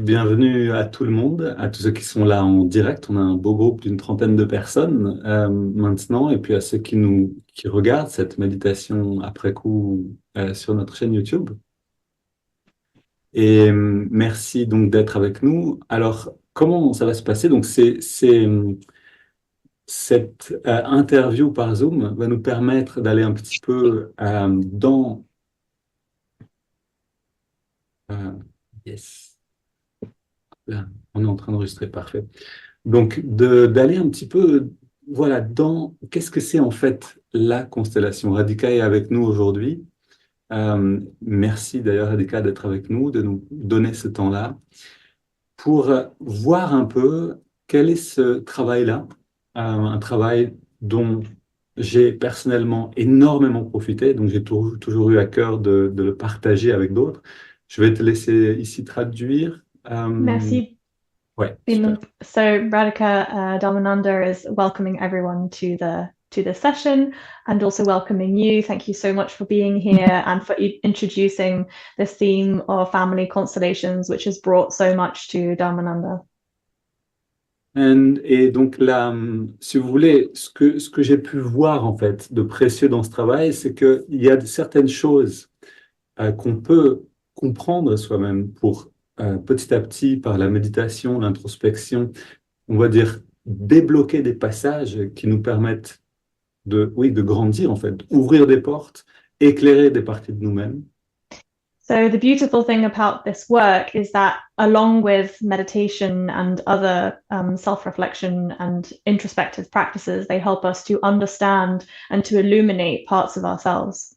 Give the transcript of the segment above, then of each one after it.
bienvenue à tout le monde, à tous ceux qui sont là en direct. On a un beau groupe d'une trentaine de personnes maintenant, et puis à ceux qui regardent cette méditation après coup sur notre chaîne YouTube. Et merci donc d'être avec nous. Alors, comment ça va se passer? Donc, cette interview par Zoom va nous permettre d'aller un petit peu dans... euh, yes, là, on est en train d'enregistrer, parfait. Donc, d'aller un petit peu, voilà, dans qu'est-ce que c'est en fait la constellation. Radhika est avec nous aujourd'hui. Merci d'ailleurs, Radhika, d'être avec nous, de nous donner ce temps-là pour voir un peu quel est ce travail-là, un travail dont j'ai personnellement énormément profité, donc j'ai toujours eu à cœur de le partager avec d'autres. Je vais te laisser ici traduire. Merci, Ouais, super. Bimal. So Radhika Dharmananda is welcoming everyone to the session and also welcoming you. Thank you so much for being here and for introducing this theme of family constellations, which has brought so much to Dharmananda. Et donc là, si vous voulez, ce que j'ai pu voir en fait de précieux dans ce travail, c'est qu'il y a certaines choses qu'on peut comprendre soi-même pour petit à petit, par la méditation, l'introspection, on va dire débloquer des passages qui nous permettent oui, de grandir en fait, ouvrir des portes, éclairer des parties de nous-mêmes. So the beautiful thing about this work is that along with meditation and other self-reflection and introspective practices, they help us to understand and to illuminate parts of ourselves.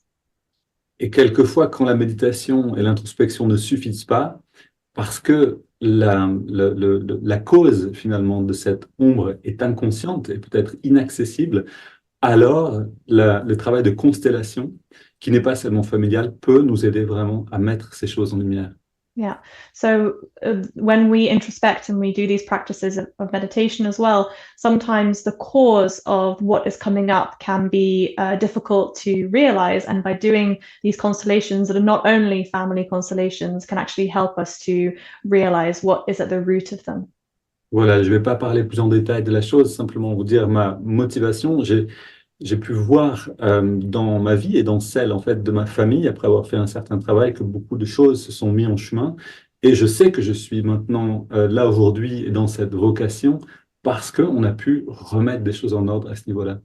Et quelquefois, quand la méditation et l'introspection ne suffisent pas, parce que la cause finalement de cette ombre est inconsciente et peut-être inaccessible, alors le travail de constellation, qui n'est pas seulement familial, peut nous aider vraiment à mettre ces choses en lumière. Yeah. So when we introspect and we do these practices of meditation as well, sometimes the cause of what is coming up can be difficult to realize. And by doing these constellations that are not only family constellations can actually help us to realize what is at the root of them. Voilà, je ne vais pas parler plus en détail de la chose, simplement vous dire ma motivation. J'ai pu voir dans ma vie et dans celle en fait de ma famille, après avoir fait un certain travail, que beaucoup de choses se sont mises en chemin. Et je sais que je suis maintenant là aujourd'hui et dans cette vocation parce qu'on a pu remettre des choses en ordre à ce niveau-là.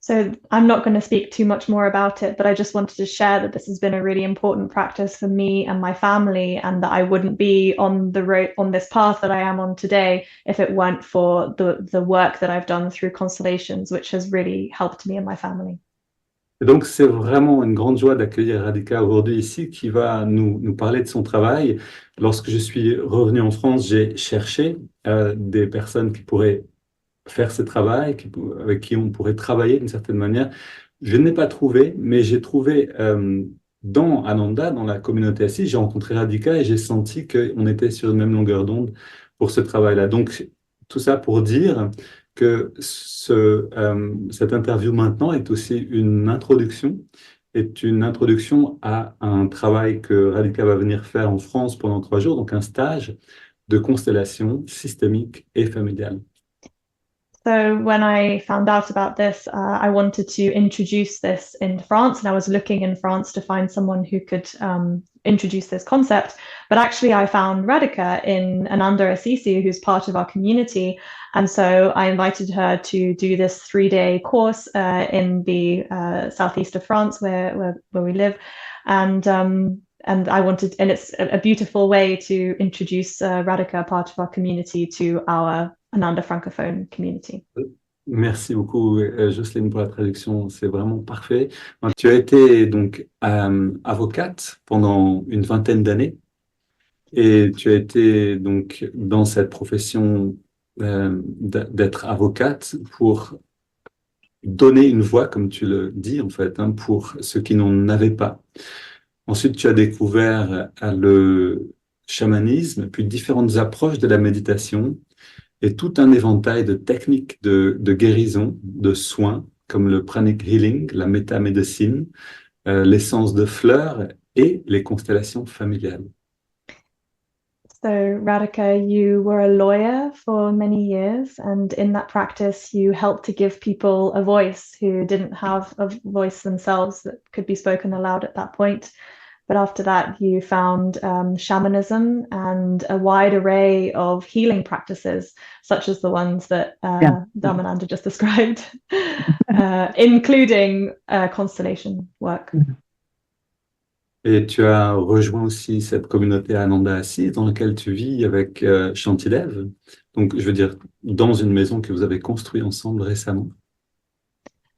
So I'm not going to speak too much more about it, but I just wanted to share that this has been a really important practice for me and my family, and that I wouldn't be on the road on this path that I am on today if it weren't for the work that I've done through constellations, which has really helped me and my family. Et donc, c'est vraiment une grande joie d'accueillir Radhika aujourd'hui ici, qui va nous parler de son travail. Lorsque je suis revenu en France, j'ai cherché des personnes qui pourraient faire ce travail, avec qui on pourrait travailler d'une certaine manière. Je n'ai pas trouvé, mais j'ai trouvé dans Ananda, dans la communauté assise, j'ai rencontré Radhika et j'ai senti qu'on était sur une même longueur d'onde pour ce travail-là. Donc, tout ça pour dire que cette interview maintenant est une introduction à un travail que Radhika va venir faire en France pendant 3 jours, donc un stage de constellation systémique et familiale. So when I found out about this, I wanted to introduce this in France, and I was looking in France to find someone who could introduce this concept. But actually, I found Radhika in Ananda Assisi, who's part of our community, and so I invited her to do this 3-day course in the southeast of France, where we live, and I wanted, and it's a beautiful way to introduce Radhika, part of our community, to our Ananda francophone community. Merci beaucoup, Jocelyne, pour la traduction. C'est vraiment parfait. Tu as été donc avocate pendant une vingtaine d'années et tu as été donc dans cette profession d'être avocate pour donner une voix, comme tu le dis en fait, hein, pour ceux qui n'en avaient pas. Ensuite, tu as découvert le chamanisme, puis différentes approches de la méditation et tout un éventail de techniques de guérison, de soins, comme le pranic healing, la métamédecine, l'essence de fleurs et les constellations familiales. So, Radhika, you were a lawyer for many years, and in that practice, you helped to give people a voice who didn't have a voice themselves that could be spoken aloud at that point. But after that, you found shamanism and a wide array of healing practices, such as the ones that Dharmananda just described, including constellation work. Et tu as rejoint aussi cette communauté Ananda Assis dans laquelle tu vis avec Shantidev. Donc, je veux dire, dans une maison que vous avez construite ensemble récemment.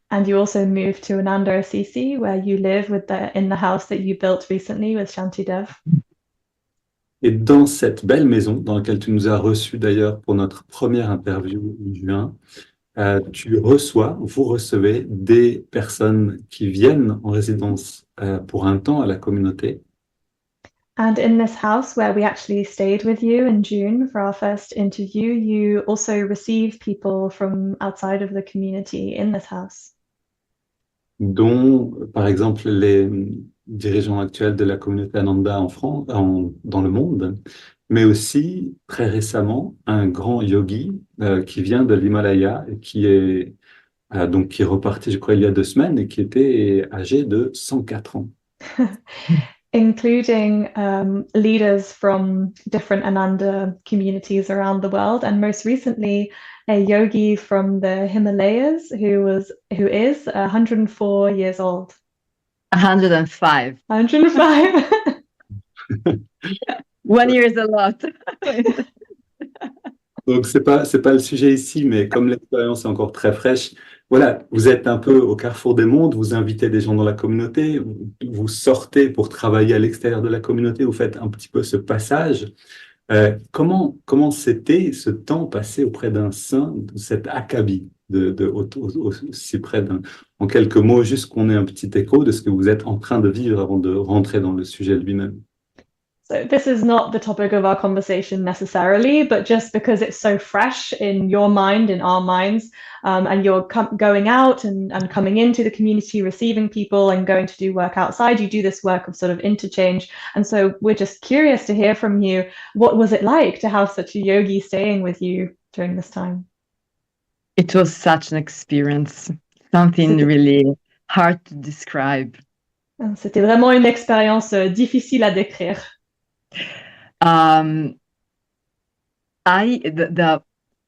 And you also moved to Ananda Assisi, where you live in the house that you built recently with Shantidev. Et dans cette belle maison, dans laquelle tu nous as reçus d'ailleurs pour notre première interview en juin, vous recevez des personnes qui viennent en résidence pour un temps à la communauté. And in this house where we actually stayed with you in June for our first interview, you also receive people from outside of the community in this house. Dont, par exemple, les dirigeants actuels de la communauté Ananda en France, dans le monde, mais aussi, très récemment, un grand yogi qui vient de l'Himalaya et qui est reparti, je crois, il y a 2 semaines et qui était âgé de 104 ans. Including leaders from different Ananda communities around the world, and most recently a yogi from the Himalayas who is 104 years old. 105. 105. 1 year is a lot. Donc, c'est pas le sujet ici, mais comme l'expérience est encore très fraîche, voilà, vous êtes un peu au carrefour des mondes, vous invitez des gens dans la communauté, vous sortez pour travailler à l'extérieur de la communauté, vous faites un petit peu ce passage. Comment c'était ce temps passé auprès d'un saint, de cet akabi, aussi près en quelques mots, juste qu'on ait un petit écho de ce que vous êtes en train de vivre avant de rentrer dans le sujet lui-même. So this is not the topic of our conversation necessarily, but just because it's so fresh in your mind, in our minds, and you're going out and coming into the community, receiving people and going to do work outside, you do this work of sort of interchange. And so we're just curious to hear from you, what was it like to have such a yogi staying with you during this time? It was such an experience, something really hard to describe. C'était vraiment une expérience difficile à décrire.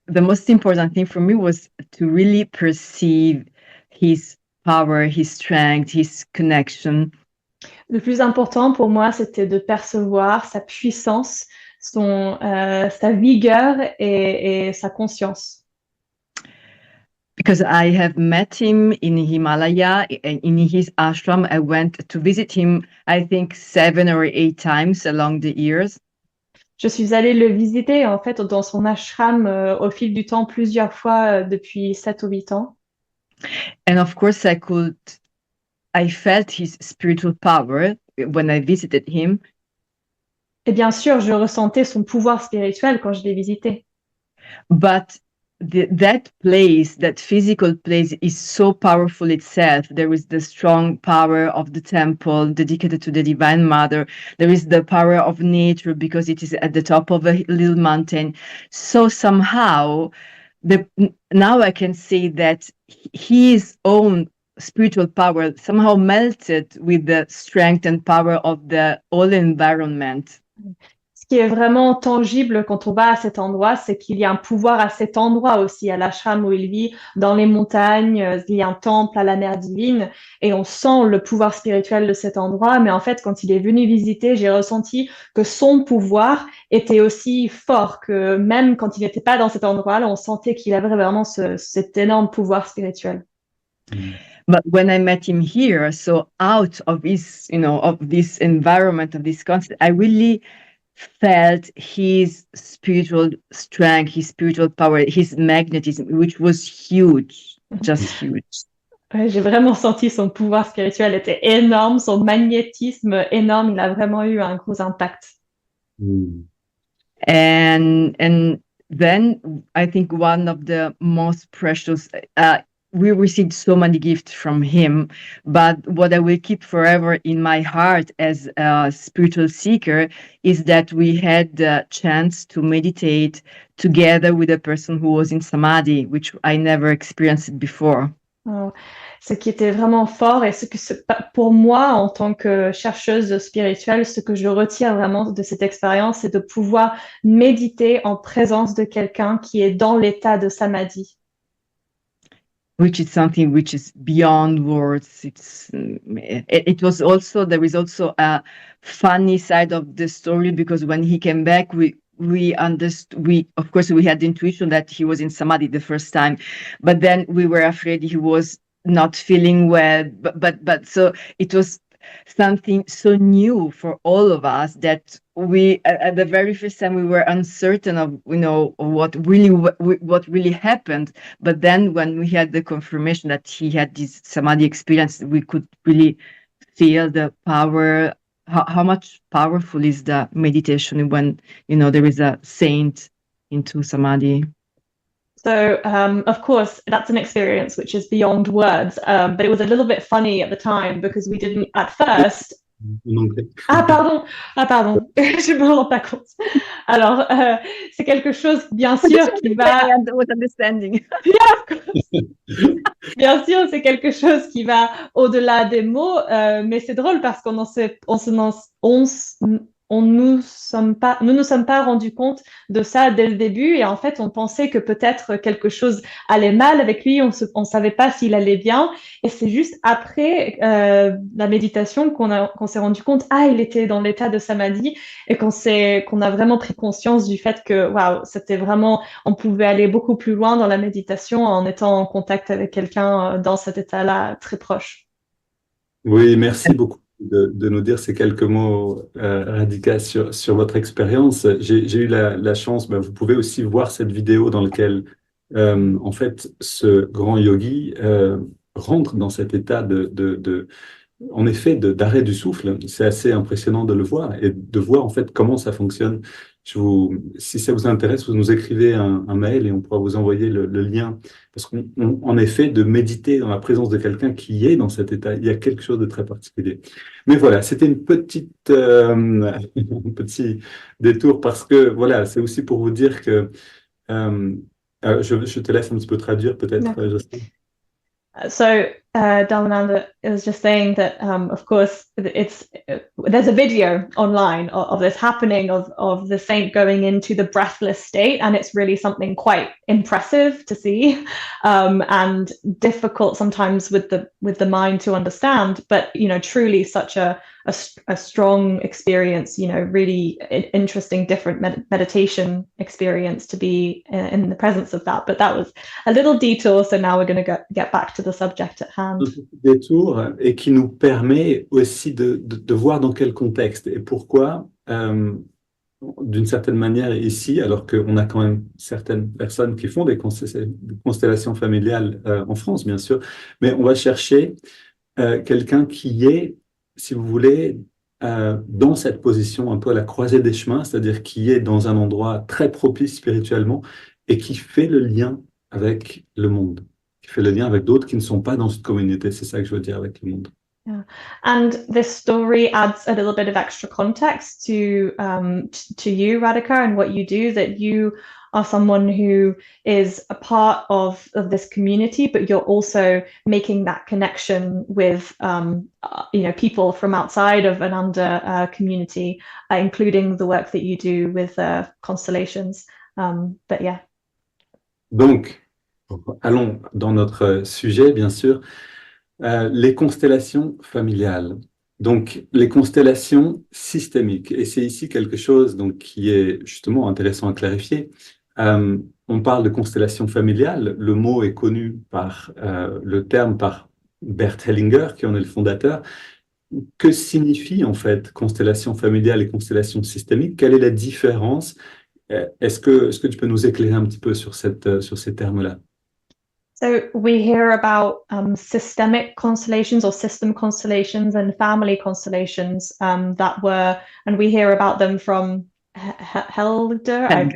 The most important thing for me was to really perceive his power, his strength, his connection. Le plus important pour moi, c'était de percevoir sa puissance, sa vigueur et sa conscience. Because I have met him in Himalaya, in his ashram. I went to visit him, I think 7 or 8 times along the years. Je suis allée le visiter en fait dans son ashram au fil du temps plusieurs fois depuis 7 ou 8 ans. And of course I felt his spiritual power when I visited him. Et bien sûr, je ressentais son pouvoir spirituel quand je l'ai visité. But that place, that physical place, is so powerful itself. There is the strong power of the temple dedicated to the Divine Mother. There is the power of nature because it is at the top of a little mountain. So somehow, now I can say that his own spiritual power somehow melted with the strength and power of the whole environment. Ce qui est vraiment tangible quand on va à cet endroit, c'est qu'il y a un pouvoir à cet endroit aussi, à l'ashram où il vit, dans les montagnes, il y a un temple à la mère divine, et on sent le pouvoir spirituel de cet endroit, mais en fait, quand il est venu visiter, j'ai ressenti que son pouvoir était aussi fort, que même quand il n'était pas dans cet endroit-là, on sentait qu'il avait vraiment cet énorme pouvoir spirituel. But when I met him here, so out of his, of this environment, of this concept, I really felt his spiritual strength, his spiritual power, his magnetism, which was huge, just huge. Ouais, j'ai vraiment senti son pouvoir spirituel était énorme, son magnétisme énorme, il a vraiment eu un gros impact. And then I think one of the most precious, we received so many gifts from him, but what I will keep forever in my heart as a spiritual seeker is that we had the chance to meditate together with a person who was in samadhi, which I never experienced before. Oh, ce qui était vraiment fort et pour moi, en tant que chercheuse spirituelle, ce que je retire vraiment de cette expérience, c'est de pouvoir méditer en présence de quelqu'un qui est dans l'état de samadhi. Which is something which is beyond words. It was also, there is also a funny side of the story, because when he came back, we understood, of course we had the intuition that he was in samadhi the first time, but then we were afraid he was not feeling well, but so it was something so new for all of us that we at the very first time we were uncertain of what really happened, but then when we had the confirmation that he had this samadhi experience, we could really feel the power. How much powerful is the meditation when there is a saint into samadhi? So, of course, that's an experience which is beyond words, but it was a little bit funny at the time because we didn't at first. Ah pardon, je me rends pas compte. Alors, c'est quelque chose, bien sûr, qui va. Understanding. Yeah, of course. Bien sûr, c'est quelque chose qui va au-delà des mots, mais c'est drôle parce qu'on nous sommes pas rendus compte de ça dès le début, et en fait on pensait que peut-être quelque chose allait mal avec lui, on savait pas s'il allait bien, et c'est juste après la méditation qu'on s'est rendu compte, il était dans l'état de samadhi, et qu'on a vraiment pris conscience du fait que waouh, c'était vraiment, on pouvait aller beaucoup plus loin dans la méditation en étant en contact avec quelqu'un dans cet état-là très proche. Oui, merci beaucoup de nous dire ces quelques mots radicaux sur votre expérience. J'ai eu la chance, vous pouvez aussi voir cette vidéo dans laquelle, en fait, ce grand yogi rentre dans cet état en effet, d'arrêt du souffle. C'est assez impressionnant de le voir et de voir, en fait, comment ça fonctionne. Si ça vous intéresse, vous nous écrivez un mail et on pourra vous envoyer le lien. Parce qu'en effet, de méditer dans la présence de quelqu'un qui est dans cet état, il y a quelque chose de très particulier. Mais voilà, c'était un petit détour parce que, voilà, c'est aussi pour vous dire que je te laisse un petit peu traduire peut-être, Jocelyne. So Dhammananda was just saying that, of course, there's a video online of this happening, of the saint going into the breathless state, and it's really something quite impressive to see, and difficult sometimes with the mind to understand. But truly such a strong experience. Really interesting, different meditation experience to be in the presence of that. But that was a little detour. So now we're going to get back to the subject at hand. Détour, et qui nous permet aussi de voir dans quel contexte et pourquoi, d'une certaine manière ici, alors qu'on a quand même certaines personnes qui font des constellations familiales en France, bien sûr, mais on va chercher quelqu'un qui est, si vous voulez, dans cette position un peu à la croisée des chemins, c'est-à-dire qui est dans un endroit très propice spirituellement et qui fait le lien avec le monde, qui fait le lien avec d'autres qui ne sont pas dans cette communauté. C'est ça que je veux dire avec le monde. Yeah. And this story adds a little bit of extra context to you, Radhika, and what you do, that you are someone who is a part of this community, but you're also making that connection with people from outside of Ananda community, including the work that you do with constellations. But yeah. Donc, allons dans notre sujet, bien sûr. Les constellations familiales, donc les constellations systémiques, et c'est ici quelque chose donc, qui est justement intéressant à clarifier. On parle de constellation familiale, le mot est connu par le terme par Bert Hellinger, qui en est le fondateur. Que signifie en fait constellation familiale et constellation systémique? Quelle est la différence? Est-ce que tu peux nous éclairer un petit peu sur ces termes-là? So we hear about systemic constellations or system constellations and family constellations and we hear about them from Hellinger.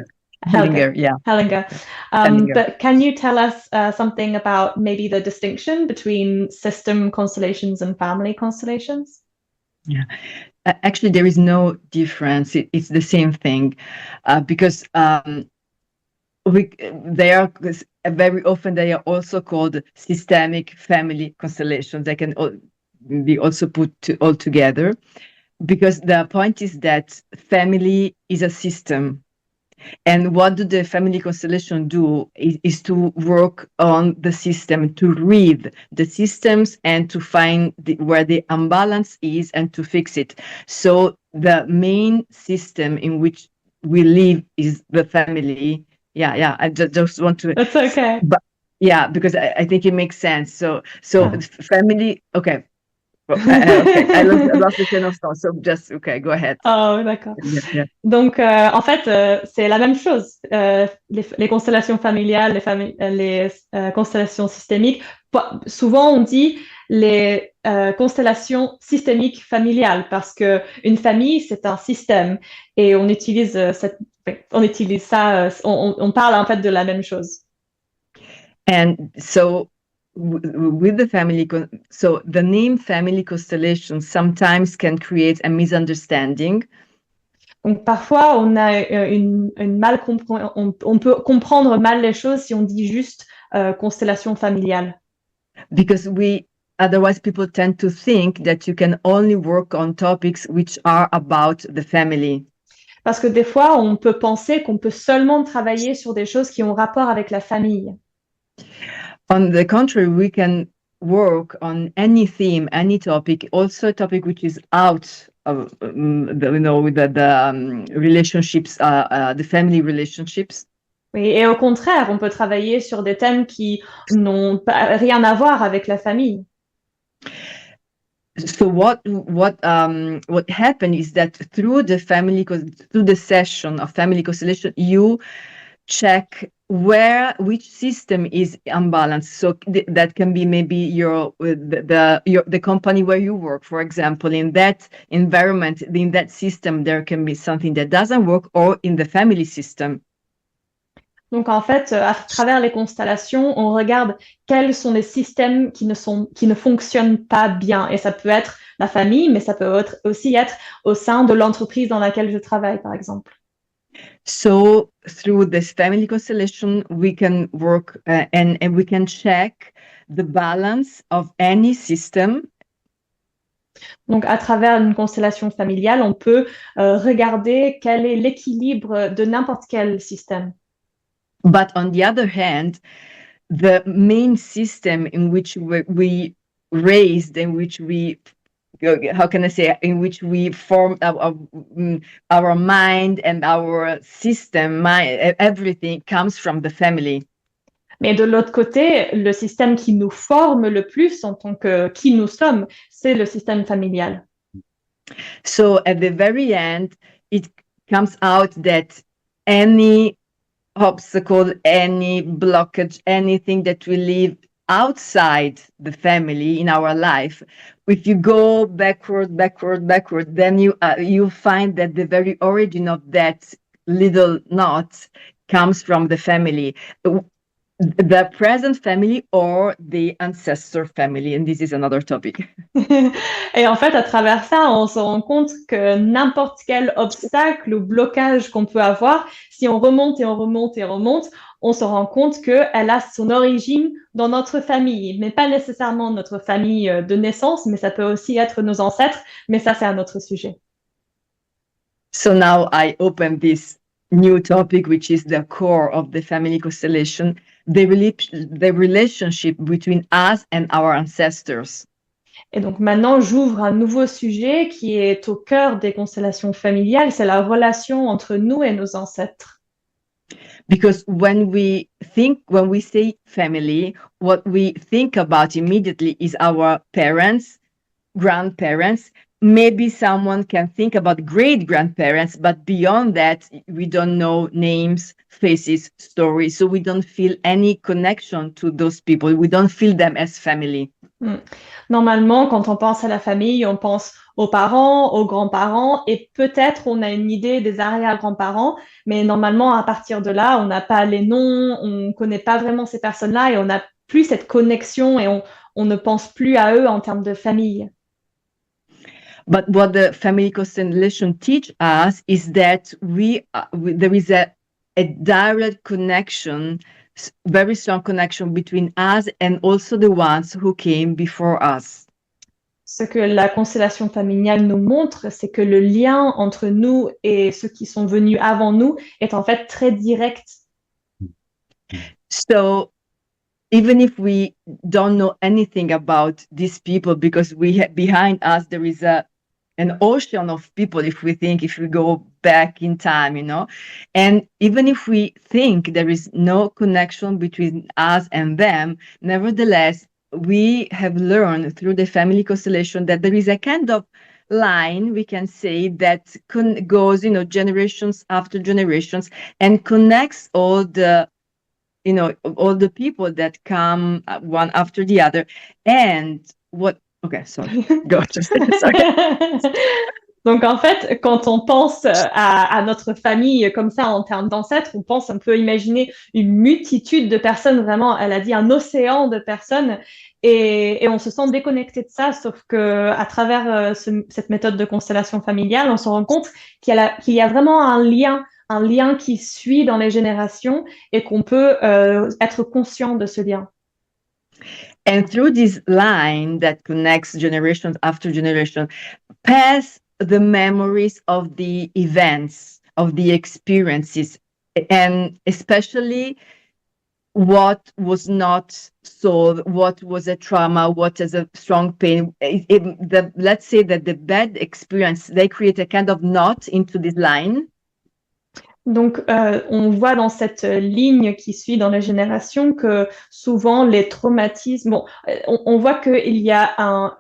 Hellinger, yeah. Hellinger. Hellinger. But can you tell us something about maybe the distinction between system constellations and family constellations? Yeah. Actually, there is no difference. It's the same thing, because they are very often they are also called systemic family constellations. They can be also put all together, because the point is that family is a system. And what do the family constellation do is to work on the system, to read the systems and to find where the imbalance is and to fix it. So the main system in which we live is the family. Yeah. I just want to. That's okay. But yeah, because I think it makes sense. So family. Okay. Okay, I lost the train of thought. So just okay, go ahead. Oh, d'accord. Yeah. Donc, en fait, c'est la même chose. Les constellations familiales, les constellations systémiques. Souvent, on dit les constellations systémiques familiales parce que une famille, c'est un système et on utilise ça. On parle en fait de la même chose. And so with the family, so the name family constellation sometimes can create a misunderstanding. Donc parfois on a on peut comprendre mal les choses si on dit juste constellation familiale. Because otherwise people tend to think that you can only work on topics which are about the family. Parce que des fois on peut penser qu'on peut seulement travailler sur des choses qui ont rapport avec la famille. On the contrary, we can work on any theme, any topic, also a topic which is out of the relationships, the family relationships. Oui, et au contraire, on peut travailler sur des thèmes qui n'ont rien à voir avec la famille. So what happened is that through the session of family constellation, you check which system is unbalanced. So that can be maybe the company where you work, for example. In that environment, in that system, there can be something that doesn't work, or in the family system. Donc en fait, à travers les constellations, on regarde quels sont les systèmes qui ne fonctionnent pas bien. Et ça peut être la famille, mais ça peut aussi être au sein de l'entreprise dans laquelle je travaille, par exemple. So through this family constellation, we can work and we can check the balance of any system. Donc, à travers une constellation familiale, on peut regarder quel est l'équilibre de n'importe quel système. But on the other hand, the main system in which we raised, in which we in which we form our mind and our system, everything comes from the family. Mais de l'autre côté, le système qui nous forme le plus en tant que qui nous sommes, c'est le système familial. So at the very end, it comes out that any obstacle, any blockage, anything that we live outside the family in our life, if you go backward, then you find that the very origin of that little knot comes from the family, the present family or the ancestor family, and this is another topic. Et en fait, à travers ça, on se rend compte que n'importe quel obstacle ou blocage qu'on peut avoir, si on remonte et on remonte et on remonte, on se rend compte qu'elle a son origine dans notre famille, mais pas nécessairement notre famille de naissance, mais ça peut aussi être nos ancêtres, mais ça, c'est un autre sujet. So now I open this new topic, which is the core of the family constellation, the relationship between us and our ancestors. Et donc maintenant, j'ouvre un nouveau sujet qui est au cœur des constellations familiales, c'est la relation entre nous et nos ancêtres. Because when we say family, what we think about immediately is our parents, grandparents. Maybe someone can think about great-grandparents, but beyond that, we don't know names, faces, stories, so we don't feel any connection to those people. We don't feel them as family. Normalement, quand on pense à la famille, on pense aux parents, aux grands-parents, et peut-être on a une idée des arrière-grands-parents, mais normalement, à partir de là, on n'a pas les noms, on ne connaît pas vraiment ces personnes-là et on n'a plus cette connexion et on ne pense plus à eux en termes de famille. But what the family constellation teach us is that there is a direct connection, very strong connection between us and also the ones who came before us. Ce que la constellation familiale nous montre, c'est que le lien entre nous et ceux qui sont venus avant nous est en fait très direct. So even if we don't know anything about these people, because behind us there is an ocean of people, if we go back in time, and even if we think there is no connection between us and them, nevertheless, we have learned through the family constellation that there is a kind of line, we can say, that goes, generations after generations and connects all the people that come one after the other. And okay, sorry, go. Sorry. Donc en fait, quand on pense à notre famille comme ça en termes d'ancêtres, on peut imaginer une multitude de personnes, vraiment, elle a dit un océan de personnes, et on se sent déconnecté de ça, sauf que à travers cette méthode de constellation familiale, on se rend compte qu'il y a vraiment un lien qui suit dans les générations et qu'on peut être conscient de ce lien. And through this line that connects generations after generation, pass the memories of the events, of the experiences, and especially what was not solved, what was a trauma, what is a strong pain. Let's say that the bad experience, they create a kind of knot into this line. Donc, on voit dans cette ligne qui suit dans les générations que souvent les traumatismes, on voit qu'il y a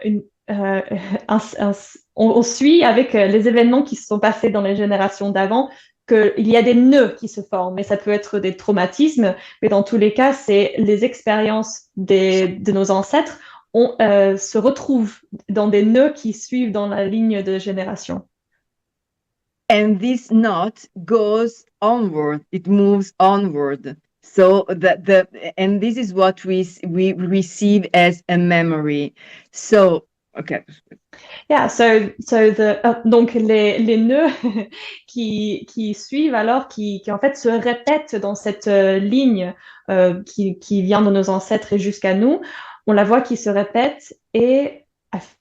on suit avec les événements qui se sont passés dans les générations d'avant, qu'il y a des nœuds qui se forment, et ça peut être des traumatismes, mais dans tous les cas, c'est les expériences de nos ancêtres se retrouvent dans des nœuds qui suivent dans la ligne de génération. And this knot goes onward, it moves onward. So and this is what we receive as a memory. So, okay. Yeah, donc les nœuds qui suivent alors, qui en fait se répètent dans cette ligne qui vient de nos ancêtres et jusqu'à nous, on la voit qui se répète, et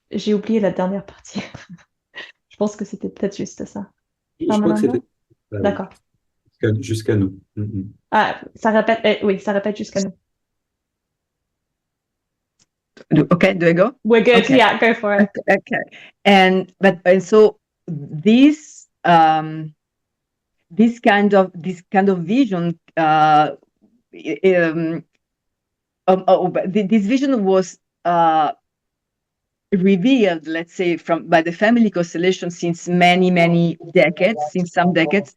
j'ai oublié la dernière partie. Je pense que c'était peut-être juste ça. Je crois que c'était D'accord. Jusqu'à nous. Ah, ça répète, oui, ça répète jusqu'à nous. Okay, do I go? We're good. Okay. Yeah, go for it. Okay. And so this kind of vision, this vision was revealed, let's say, by the family constellation since many decades, since some decades.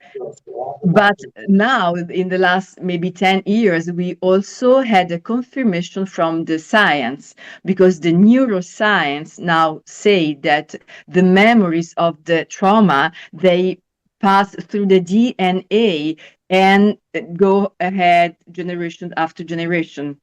But now, in the last maybe 10 years, we also had a confirmation from the science, because the neuroscience now say that the memories of the trauma, they pass through the DNA and go ahead generation after generation.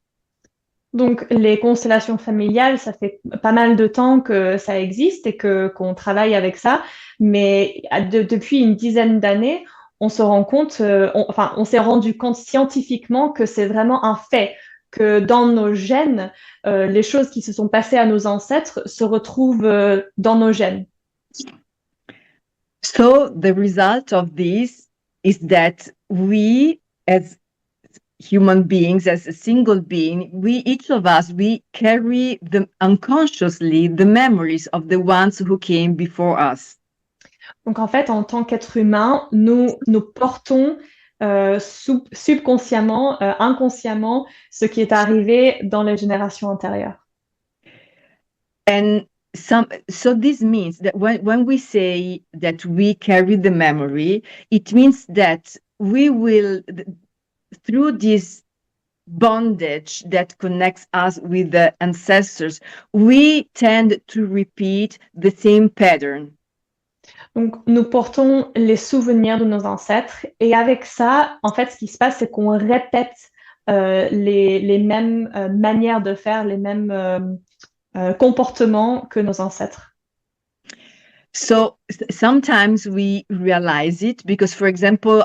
Donc, les constellations familiales, ça fait pas mal de temps que ça existe et qu'on travaille avec ça, mais depuis une dizaine d'années, on se rend compte, on s'est rendu compte scientifiquement que c'est vraiment un fait, que dans nos gènes, les choses qui se sont passées à nos ancêtres se retrouvent dans nos gènes. So the result of this is that we, as human beings, as a single being, each of us, we carry unconsciously the memories of the ones who came before us. Donc en fait, en tant qu'être humain, nous portons subconsciemment, inconsciemment, ce qui est arrivé dans les générations antérieures. And so this means that when we say that we carry the memory, it means that we will, through this bondage that connects us with the ancestors, we tend to repeat the same pattern. Donc, nous portons les souvenirs de nos ancêtres et avec ça, en fait, ce qui se passe, c'est qu'on répète les mêmes manières de faire, les mêmes comportements que nos ancêtres. So sometimes we realize it because, for example,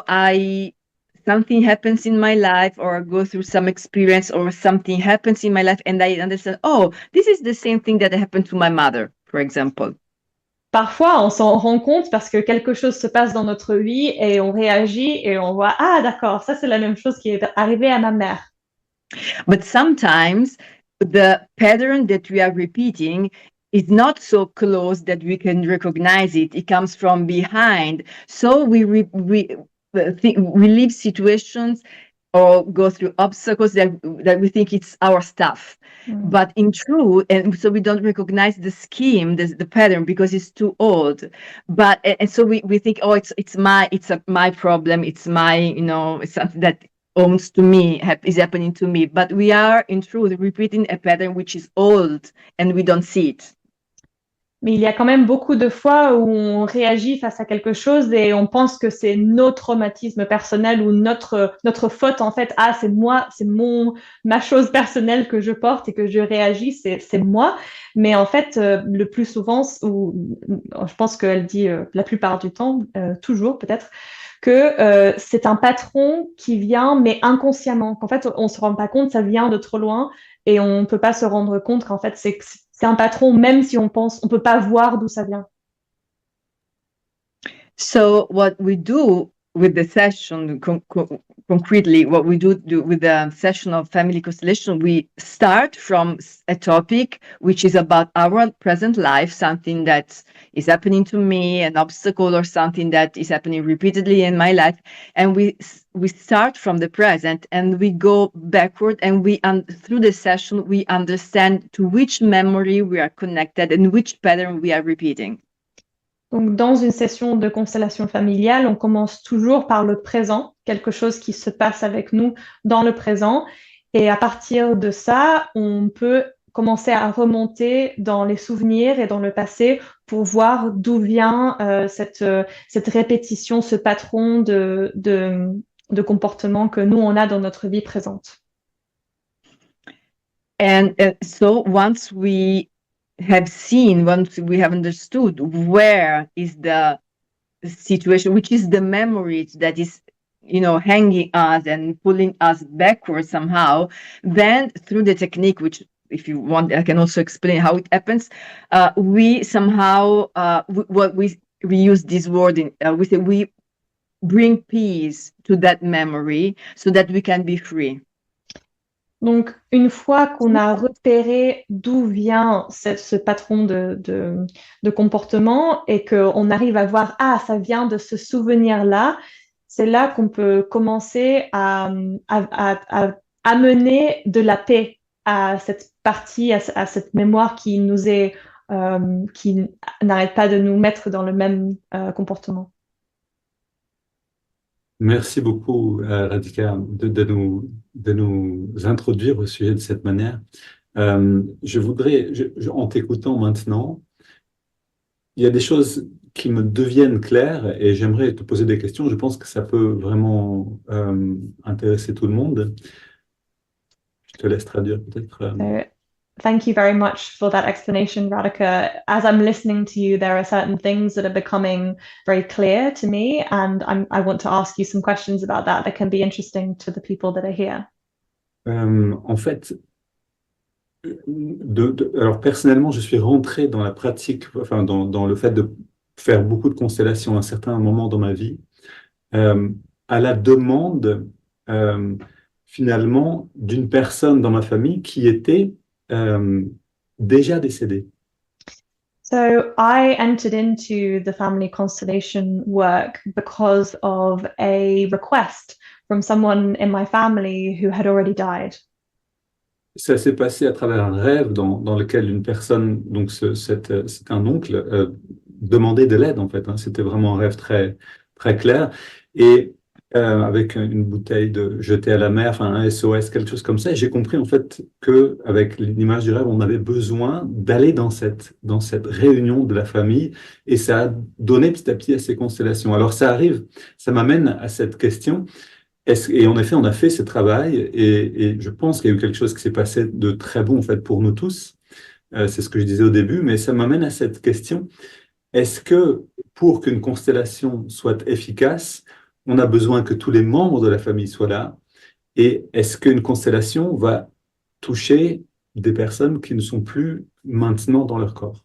something happens in my life or I go through some experience or something happens in my life and I understand, oh, this is the same thing that happened to my mother, for example. Parfois, on s'en rend compte parce que quelque chose se passe dans notre vie et on réagit et on voit, ah d'accord, ça c'est la même chose qui est arrivée à ma mère. But sometimes the pattern that we are repeating is not so close that we can recognize it. It comes from behind. So we live situations or go through obstacles that we think it's our stuff. But in truth, and so we don't recognize the scheme, the pattern, because it's too old. But and so we think, oh, it's my problem. It's my, it's something that owns to me, is happening to me. But we are in truth repeating a pattern which is old and we don't see it. Mais il y a quand même beaucoup de fois où on réagit face à quelque chose et on pense que c'est nos traumatismes personnels ou notre faute en fait. Ah, c'est moi, c'est ma chose personnelle que je porte et que je réagis, c'est moi. Mais en fait, le plus souvent, ou je pense qu'elle dit la plupart du temps, toujours peut-être, que c'est un patron qui vient, mais inconsciemment. Qu'en fait, on se rend pas compte, ça vient de trop loin et on peut pas se rendre compte qu'en fait, c'est un patron, même si on pense, on peut pas voir d'où ça vient. So what we do with the session, concretely, what we do with the session of family constellation, we start from a topic which is about our present life, something that is happening to me, an obstacle or something that is happening repeatedly in my life. And we start from the present and we go backward and through the session, we understand to which memory we are connected and which pattern we are repeating. Donc, dans une session de constellation familiale, on commence toujours par le présent, quelque chose qui se passe avec nous dans le présent. Et à partir de ça, on peut commencer à remonter dans les souvenirs et dans le passé pour voir d'où vient cette répétition, ce patron de comportement que nous, on a dans notre vie présente. And so once we once we have understood where is the situation, which is the memory that is, hanging us and pulling us backwards somehow, then through the technique, which if you want, I can also explain how it happens. We somehow, we use this word we say we bring peace to that memory so that we can be free. Donc, une fois qu'on a repéré d'où vient ce patron de comportement et qu'on arrive à voir, ah, ça vient de ce souvenir-là, c'est là qu'on peut commencer à amener de la paix à cette partie, à cette mémoire qui n'arrête pas de nous mettre dans le même comportement. Merci beaucoup, Radhika, de nous introduire au sujet de cette manière. Je voudrais, en t'écoutant maintenant, il y a des choses qui me deviennent claires et j'aimerais te poser des questions. Je pense que ça peut vraiment intéresser tout le monde. Je te laisse traduire peut-être. Thank you very much for that explanation, Radhika. As I'm listening to you, there are certain things that are becoming very clear to me, and I want to ask you some questions about that can be interesting to the people that are here. En fait, alors personnellement, je suis rentré dans la pratique, enfin dans le fait de faire beaucoup de constellations à un certain moment dans ma vie, à la demande finalement d'une personne dans ma famille qui était déjà décédée. So I entered into the family constellation work because of a request from someone in my family who had already died. Ça s'est passé à travers un rêve dans lequel une personne, donc c'est un oncle, demandait de l'aide en fait. C'était vraiment un rêve très, très clair. Et avec une bouteille de jetée à la mer, enfin un SOS, quelque chose comme ça. Et j'ai compris en fait que avec l'image du rêve, on avait besoin d'aller dans cette réunion de la famille, et ça a donné petit à petit à ces constellations. Alors ça arrive, ça m'amène à cette question. Et en effet, on a fait ce travail, et je pense qu'il y a eu quelque chose qui s'est passé de très bon en fait pour nous tous. C'est ce que je disais au début, mais ça m'amène à cette question. Est-ce que pour qu'une constellation soit efficace, on a besoin que tous les membres de la famille soient là? Et est-ce qu'une constellation va toucher des personnes qui ne sont plus maintenant dans leur corps?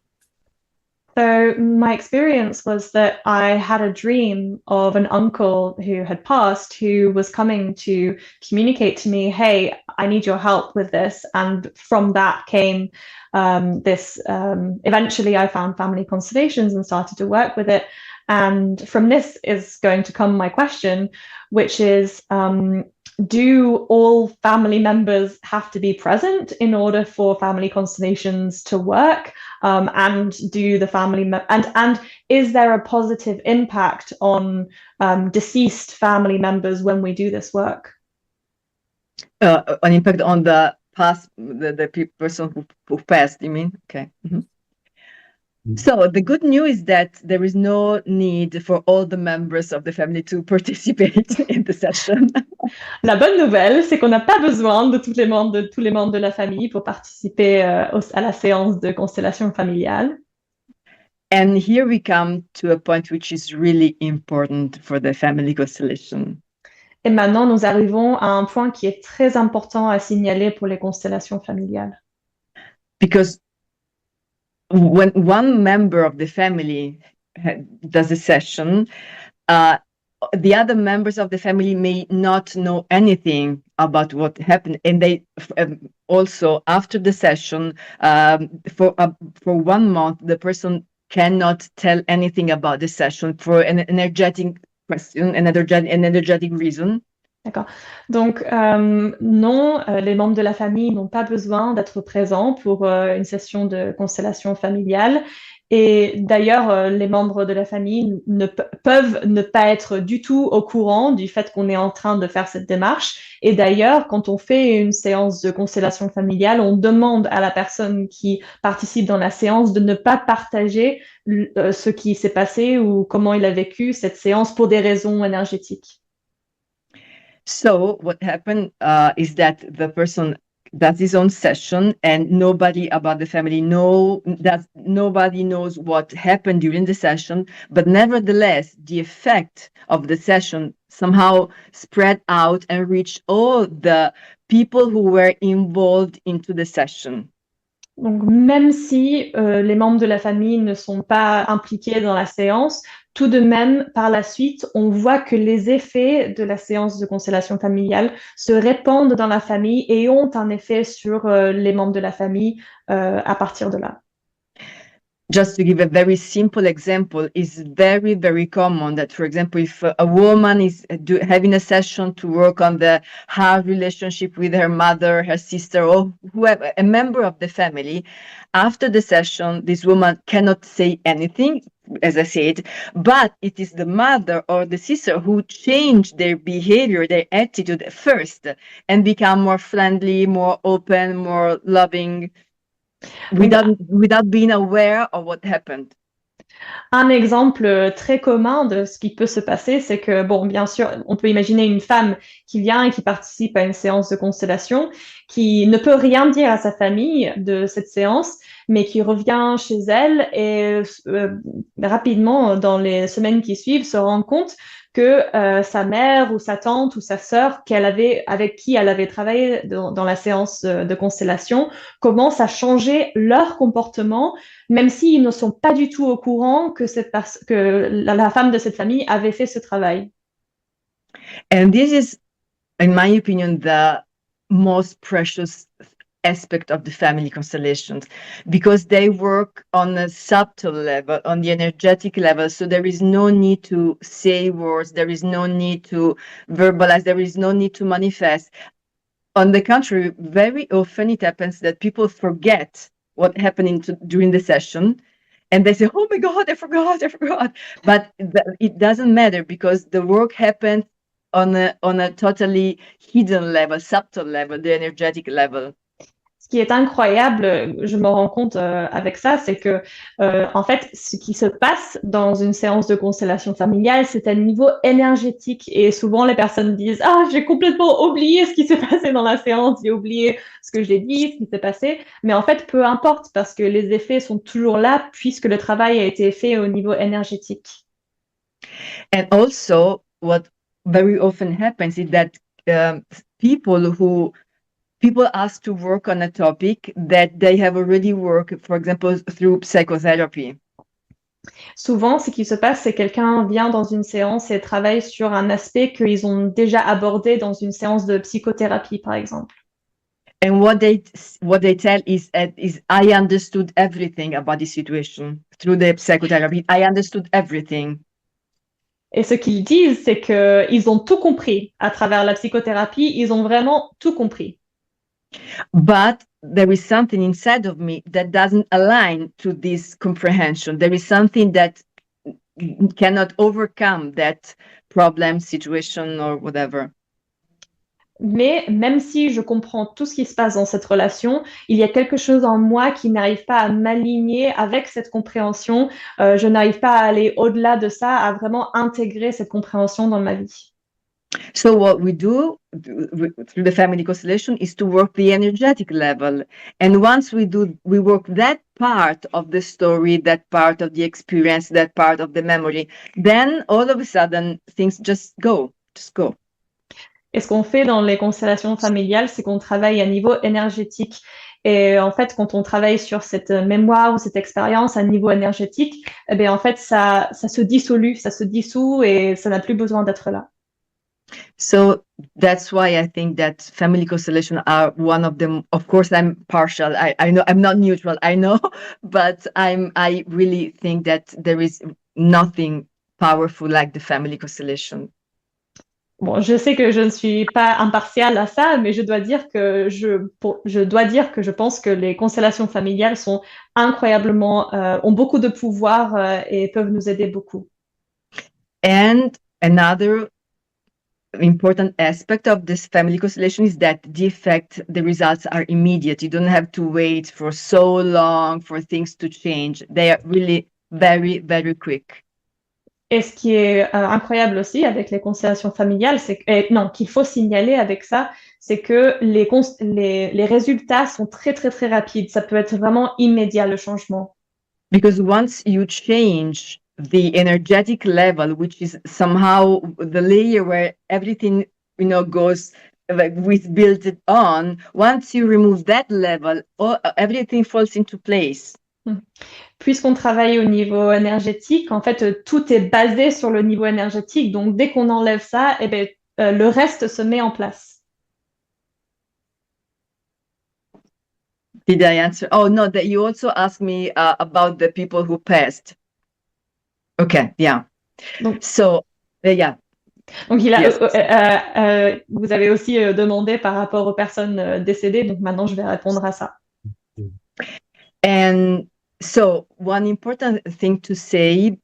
So my experience was that I had a dream of an uncle who had passed, who was coming to communicate to me, hey, I need your help with this. And from that came this. Eventually, I found family constellations and started to work with it. And from this is going to come my question, which is, do all family members have to be present in order for family constellations to work? And do the family and is there a positive impact on deceased family members when we do this work? An impact on the past, the person who passed, you mean? Okay. Mhm. So the good news is that there is no need for all the members of the family to participate in the session. La bonne nouvelle, c'est qu'on n'a pas besoin de tous les membres de la famille pour participer à la séance de constellation familiale. And here we come to a point which is really important for the family constellation. Et maintenant, nous arrivons à un point qui est très important à signaler pour les constellations familiales. Because when one member of the family does a session, the other members of the family may not know anything about what happened, and they also after the session for 1 month the person cannot tell anything about the session for an energetic question, an energetic reason. D'accord. Donc, non, les membres de la famille n'ont pas besoin d'être présents pour une session de constellation familiale. Et d'ailleurs, les membres de la famille peuvent ne pas être du tout au courant du fait qu'on est en train de faire cette démarche. Et d'ailleurs, quand on fait une séance de constellation familiale, on demande à la personne qui participe dans la séance de ne pas partager ce qui s'est passé ou comment il a vécu cette séance pour des raisons énergétiques. So what happened is that the person does his own session, and nobody about the family nobody knows what happened during the session. But nevertheless, the effect of the session somehow spread out and reached all the people who were involved into the session. Donc, même si les membres de la famille ne sont pas impliqués dans la séance, tout de même, par la suite, on voit que les effets de la séance de constellation familiale se répandent dans la famille et ont un effet sur les membres de la famille à partir de là. Just to give a very simple example, it's very, very common that, for example, if a woman is having a session to work on the her relationship with her mother, her sister, or whoever, a member of the family, after the session, this woman cannot say anything, as I said, but it is the mother or the sister who change their behavior, their attitude first, and become more friendly, more open, more loving, without being aware of what happened. Un exemple très commun de ce qui peut se passer, c'est que, bon, bien sûr, on peut imaginer une femme qui vient et qui participe à une séance de constellation, qui ne peut rien dire à sa famille de cette séance, mais qui revient chez elle et rapidement, dans les semaines qui suivent, se rend compte que sa mère ou sa tante ou sa sœur avec qui elle avait travaillé dans la séance de constellation commence à changer leur comportement, même s'ils ne sont pas du tout au courant que la femme de cette famille avait fait ce travail. And this is, in my opinion, the most precious aspect of the family constellations, because they work on a subtle level, on the energetic level. So there is no need to say words, there is no need to verbalize, there is no need to manifest. On the contrary, very often it happens that people forget what happened during the session, and they say, oh my God, I forgot. But it doesn't matter, because the work happened on a totally hidden level, subtle level, the energetic level. Ce qui est incroyable, je me rends compte avec ça, c'est que en fait, ce qui se passe dans une séance de constellation familiale, c'est à niveau énergétique. Et souvent, les personnes disent, ah, j'ai complètement oublié ce qui s'est passé dans la séance, j'ai oublié ce que j'ai dit, ce qui s'est passé. Mais en fait, peu importe, parce que les effets sont toujours là, puisque le travail a été fait au niveau énergétique. And also, what very often happens is that people ask to work on a topic that they have already worked, for example, through psychotherapy. Souvent, ce qui se passe, c'est quelqu'un vient dans une séance et travaille sur un aspect qu'ils ont déjà abordé dans une séance de psychothérapie, par exemple. And what they tell is I understood everything about the situation through the psychotherapy. I understood everything. Et ce qu'ils disent, c'est qu'ils ont tout compris à travers la psychothérapie. Ils ont vraiment tout compris. But there is something inside of me that doesn't align to this comprehension. There is something that cannot overcome that problem, situation, or whatever. Mais même si je comprends tout ce qui se passe dans cette relation, il y a quelque chose en moi qui n'arrive pas à m'aligner avec cette compréhension. Je n'arrive pas à aller au-delà de ça, à vraiment intégrer cette compréhension dans ma vie. So what we do through the family constellation is to work the energetic level. And once we work that part of the story, that part of the experience, that part of the memory, then all of a sudden things just go. Et ce qu'on fait dans les constellations familiales, c'est qu'on travaille à niveau énergétique. Et en fait, quand on travaille sur cette mémoire ou cette expérience à niveau énergétique, eh bien, en fait, ça se dissout et ça n'a plus besoin d'être là. So that's why I think that family constellation are one of them. Of course, I'm partial. I know I'm not neutral. I know, but I really think that there is nothing powerful like the family constellation. Bon, je sais que je ne suis pas impartiale à ça, mais je dois dire que je pense que les constellations familiales sont incroyablement, ont beaucoup de pouvoir et peuvent nous aider beaucoup. And another important aspect of this family constellation is that the results are immediate. You don't have to wait for so long for things to change. They are really very, very quick. Et ce qui est incroyable aussi avec les constellations familiales, qu'il faut signaler avec ça, c'est que les résultats sont très, très, très rapides. Ça peut être vraiment immédiat, le changement. Because once you change the energetic level, which is somehow the layer where everything, goes, like with built it on, once you remove that level, everything falls into place. Puisqu'on travaille au niveau énergétique, en fait, tout est basé sur le niveau énergétique. Donc, dès qu'on enlève ça, eh bien, le reste se met en place. Did I answer? Oh, no, that you also asked me about the people who passed. Okay, yeah. Donc, so, yeah. Donc, Yes. Vous avez aussi demandé par rapport aux personnes décédées. Donc, maintenant, je vais répondre à ça. And so one important thing to say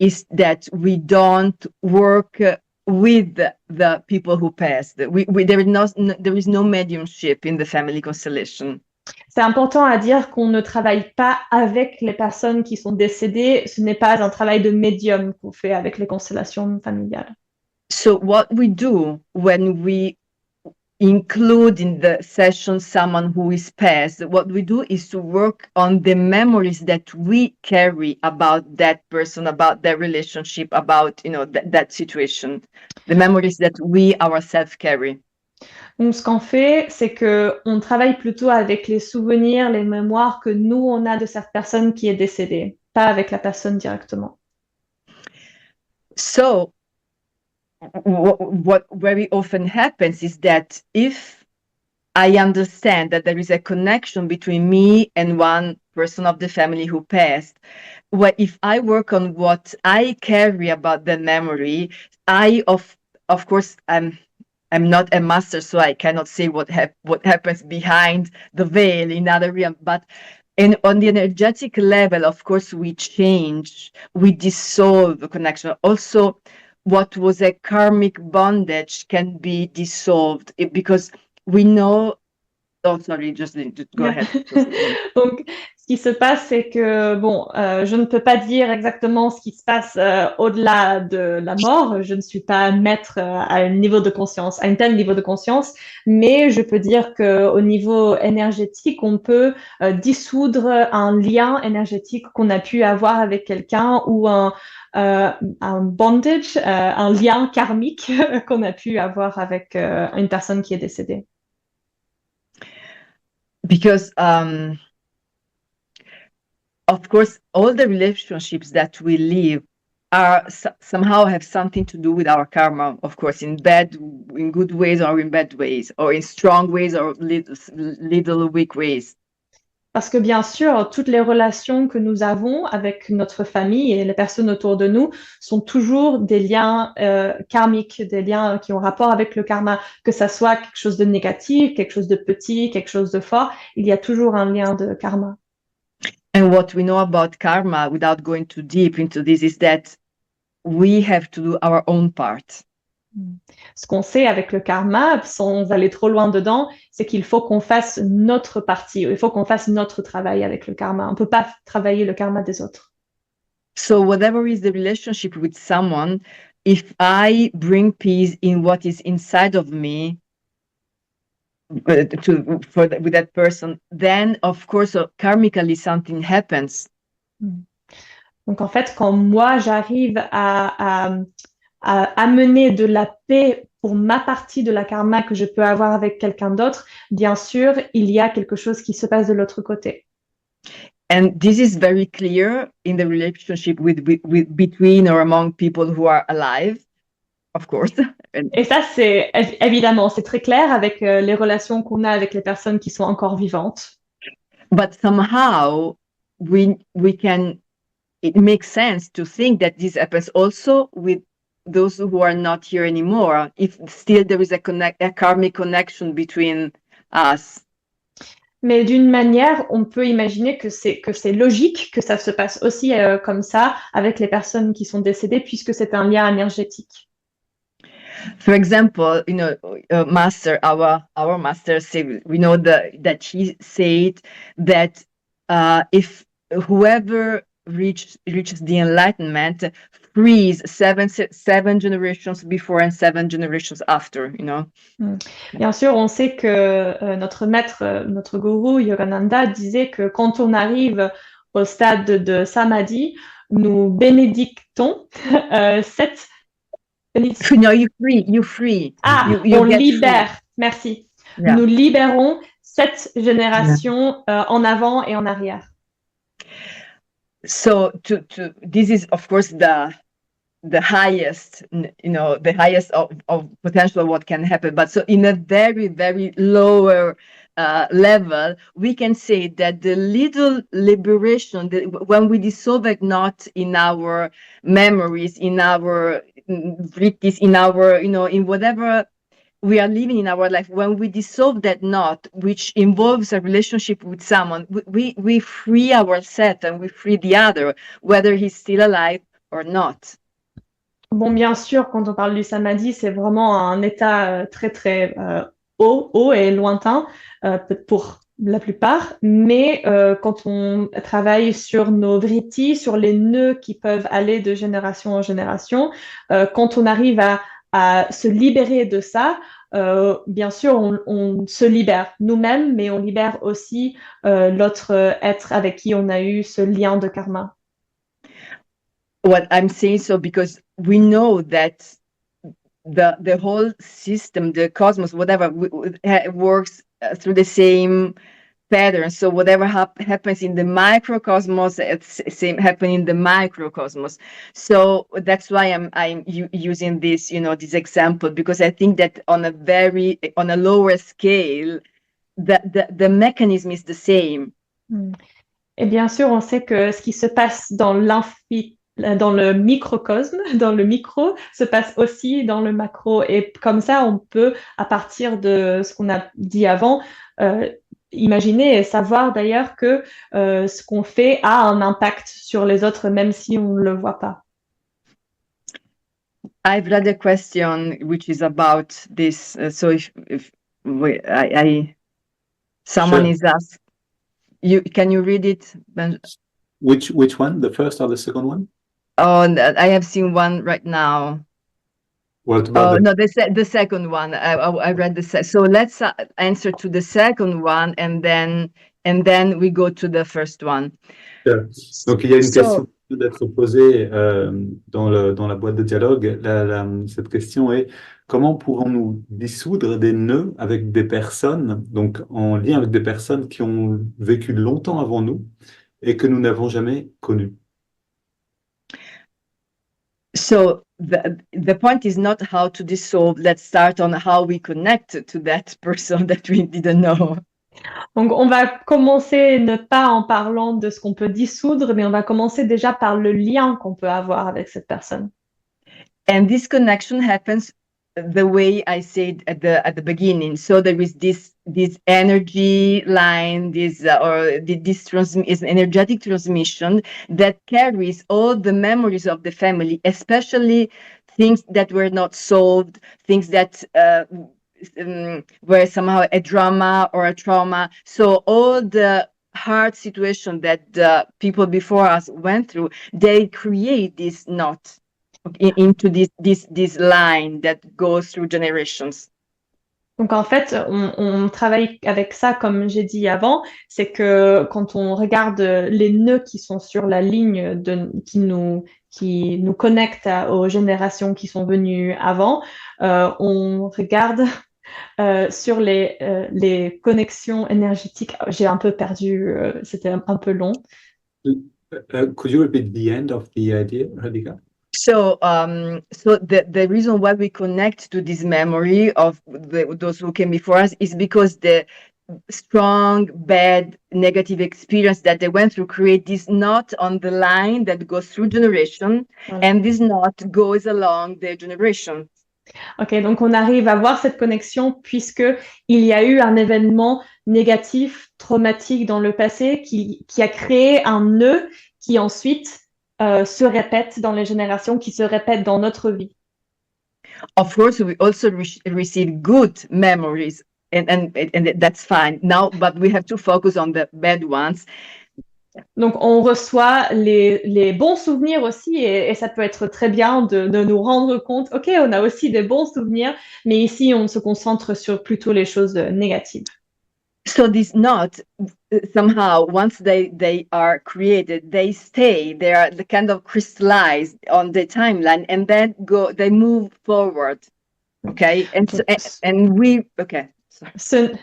is that we don't work with the people who passed. There is no mediumship in the family constellation. C'est important à dire qu'on ne travaille pas avec les personnes qui sont décédées. Ce n'est pas un travail de médium qu'on fait avec les constellations familiales. So what we do when we include in the session someone who is passed, what we do is to work on the memories that we carry about that person, about their relationship, about that situation, the memories that we ourselves carry. Donc, ce qu'on fait, c'est qu'on travaille plutôt avec les souvenirs, les mémoires que nous, on a de cette personne qui est décédée, pas avec la personne directement. So what very often happens is that if I understand that there is a connection between me and one person of the family who passed, if I work on what I carry about the memory, of course I'm not a master, so I cannot say what happens behind the veil in other realms, but on the energetic level, of course, we change, we dissolve the connection. Also, what was a karmic bondage can be dissolved because we know. Oh, sorry, just go ahead. Donc, ce qui se passe, c'est que, bon, je ne peux pas dire exactement ce qui se passe au-delà de la mort. Je ne suis pas maître à un niveau de conscience, à un tel niveau de conscience, mais je peux dire qu'au niveau énergétique, on peut dissoudre un lien énergétique qu'on a pu avoir avec quelqu'un ou un bondage, un lien karmique qu'on a pu avoir avec une personne qui est décédée. Because of course, all the relationships that we live are somehow have something to do with our karma, of course, in good ways or in bad ways, or in strong ways or little weak ways. Parce que bien sûr, toutes les relations que nous avons avec notre famille et les personnes autour de nous sont toujours des liens karmiques, des liens qui ont rapport avec le karma, que ça soit quelque chose de négatif, quelque chose de petit, quelque chose de fort, il y a toujours un lien de karma. And what we know about karma, without going too deep into this, is that we have to do our own part. Ce qu'on sait avec le karma, sans aller trop loin dedans, c'est qu'il faut qu'on fasse notre partie, il faut qu'on fasse notre travail avec le karma. On ne peut pas travailler le karma des autres. So whatever is the relationship with someone, if I bring peace in what is inside of me with that person, then of course karmically something happens. Donc en fait, quand moi j'arrive à amener de la paix pour ma partie de la karma que je peux avoir avec quelqu'un d'autre, bien sûr, il y a quelque chose qui se passe de l'autre côté. And this is very clear in the relationship between or among people who are alive, of course. Et ça, c'est évidemment, c'est très clair avec les relations qu'on a avec les personnes qui sont encore vivantes. But somehow it makes sense to think that this happens also with those who are not here anymore, if still there is a karmic connection between us. Mais d'une manière, on peut imaginer que c'est logique que ça se passe aussi comme ça avec les personnes qui sont décédées, puisque c'est un lien énergétique. For example, master, our master said, we know that she said that if whoever reaches the enlightenment frees seven generations before and 7 generations after, Bien sûr, on sait que notre maître, notre gourou Yogananda disait que quand on arrive au stade de samadhi, nous bénédictons 7 No, you free. Ah, you on get libère. free. Merci. Yeah. Nous libérons 7 générations en avant et en arrière. So this is of course the highest, the highest of potential of what can happen. But so in a very, very lower level, we can say that the little liberation, when we dissolve a knot in our memories, in our vrittis, in our, in whatever we are living in our life, when we dissolve that knot, which involves a relationship with someone, we free ourselves and we free the other, whether he's still alive or not. Bon, bien sûr, quand on parle du samadhi, c'est vraiment un état très, très haut et lointain pour la plupart. Mais quand on travaille sur nos vrittis, sur les nœuds qui peuvent aller de génération en génération, quand on arrive à se libérer de ça, bien sûr, on se libère nous-mêmes, mais on libère aussi l'autre être avec qui on a eu ce lien de karma. What I'm saying so because we know that the whole system, the cosmos, whatever, works through the same pattern. So whatever happens in the microcosmos, it's same happening in the microcosmos. So that's why I'm using this, this example, because I think that on a lower scale, the mechanism is the same. Et bien sûr, on sait que ce qui se passe dans le microcosme, dans le micro, se passe aussi dans le macro. Et comme ça, on peut, à partir de ce qu'on a dit avant, imaginer et savoir d'ailleurs que ce qu'on fait a un impact sur les autres, même si on ne le voit pas. I've read a question which is about this. So if someone Sure. is asked, can you read it? Which one? The first or the second one? Oh, I have seen one right now. What about No, the second one. I read so let's answer to the second one, and then we go to the first one. Sure. Donc, il y a une So, question qui vient d'être posée dans la boîte de dialogue. Cette question est comment pourrons-nous dissoudre des nœuds avec des personnes, donc en lien avec des personnes qui ont vécu longtemps avant nous et que nous n'avons jamais connues? So the point is not how to dissolve. Let's start on how we connect to that person that we didn't know. Donc, on va commencer ne pas en parlant de ce qu'on peut dissoudre, mais on va commencer déjà par le lien qu'on peut avoir avec cette personne. And this connection happens the way I said at the beginning. So there is this energy line, this is an energetic transmission that carries all the memories of the family, especially things that were not solved, things that were somehow a drama or a trauma. So all the hard situation that the people before us went through, they create this knot into this line that goes through generations. Donc en fait, on travaille avec ça, comme j'ai dit avant, c'est que quand on regarde les nœuds qui sont sur la ligne qui nous connectent aux générations qui sont venues avant, on regarde sur les connexions énergétiques. J'ai un peu perdu, c'était un peu long. Could you repeat the end of the idea, Radhika? So, the reason why we connect to this memory of those who came before us is because the strong, bad, negative experience that they went through create this knot on the line that goes through generation, and this knot goes along the generation. Ok, donc on arrive à voir cette connexion puisque il y a eu un événement négatif, traumatique dans le passé qui a créé un nœud qui ensuite se répète dans les générations, qui se répète dans notre vie. Of course, we also receive good memories, and that's fine now, but we have to focus on the bad ones. Donc, on reçoit les bons souvenirs aussi, et ça peut être très bien de nous rendre compte, OK, on a aussi des bons souvenirs, mais ici, on se concentre sur plutôt les choses négatives. So this knot, somehow, once they are created, they stay. They are the kind of crystallized on the timeline, and then they move forward. Okay, and we okay. So,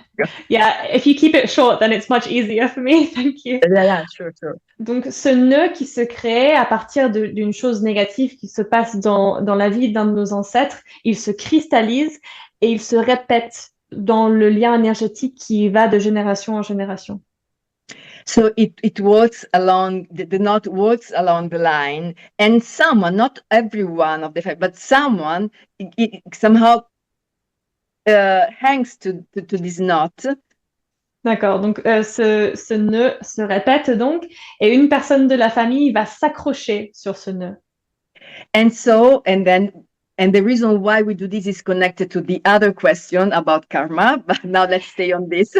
yeah, if you keep it short, then it's much easier for me. Thank you. Yeah, sure. Donc, ce nœud qui se crée à partir d'une chose négative qui se passe dans la vie d'un de nos ancêtres, il se cristallise et il se répète dans le lien énergétique qui va de génération en génération. So it walks along, the knot walks along the line, and someone, not everyone of the family, but someone it somehow hangs to this knot. D'accord, donc ce nœud se répète donc, et une personne de la famille va s'accrocher sur ce nœud. And the reason why we do this is connected to the other question about karma, but now let's stay on this.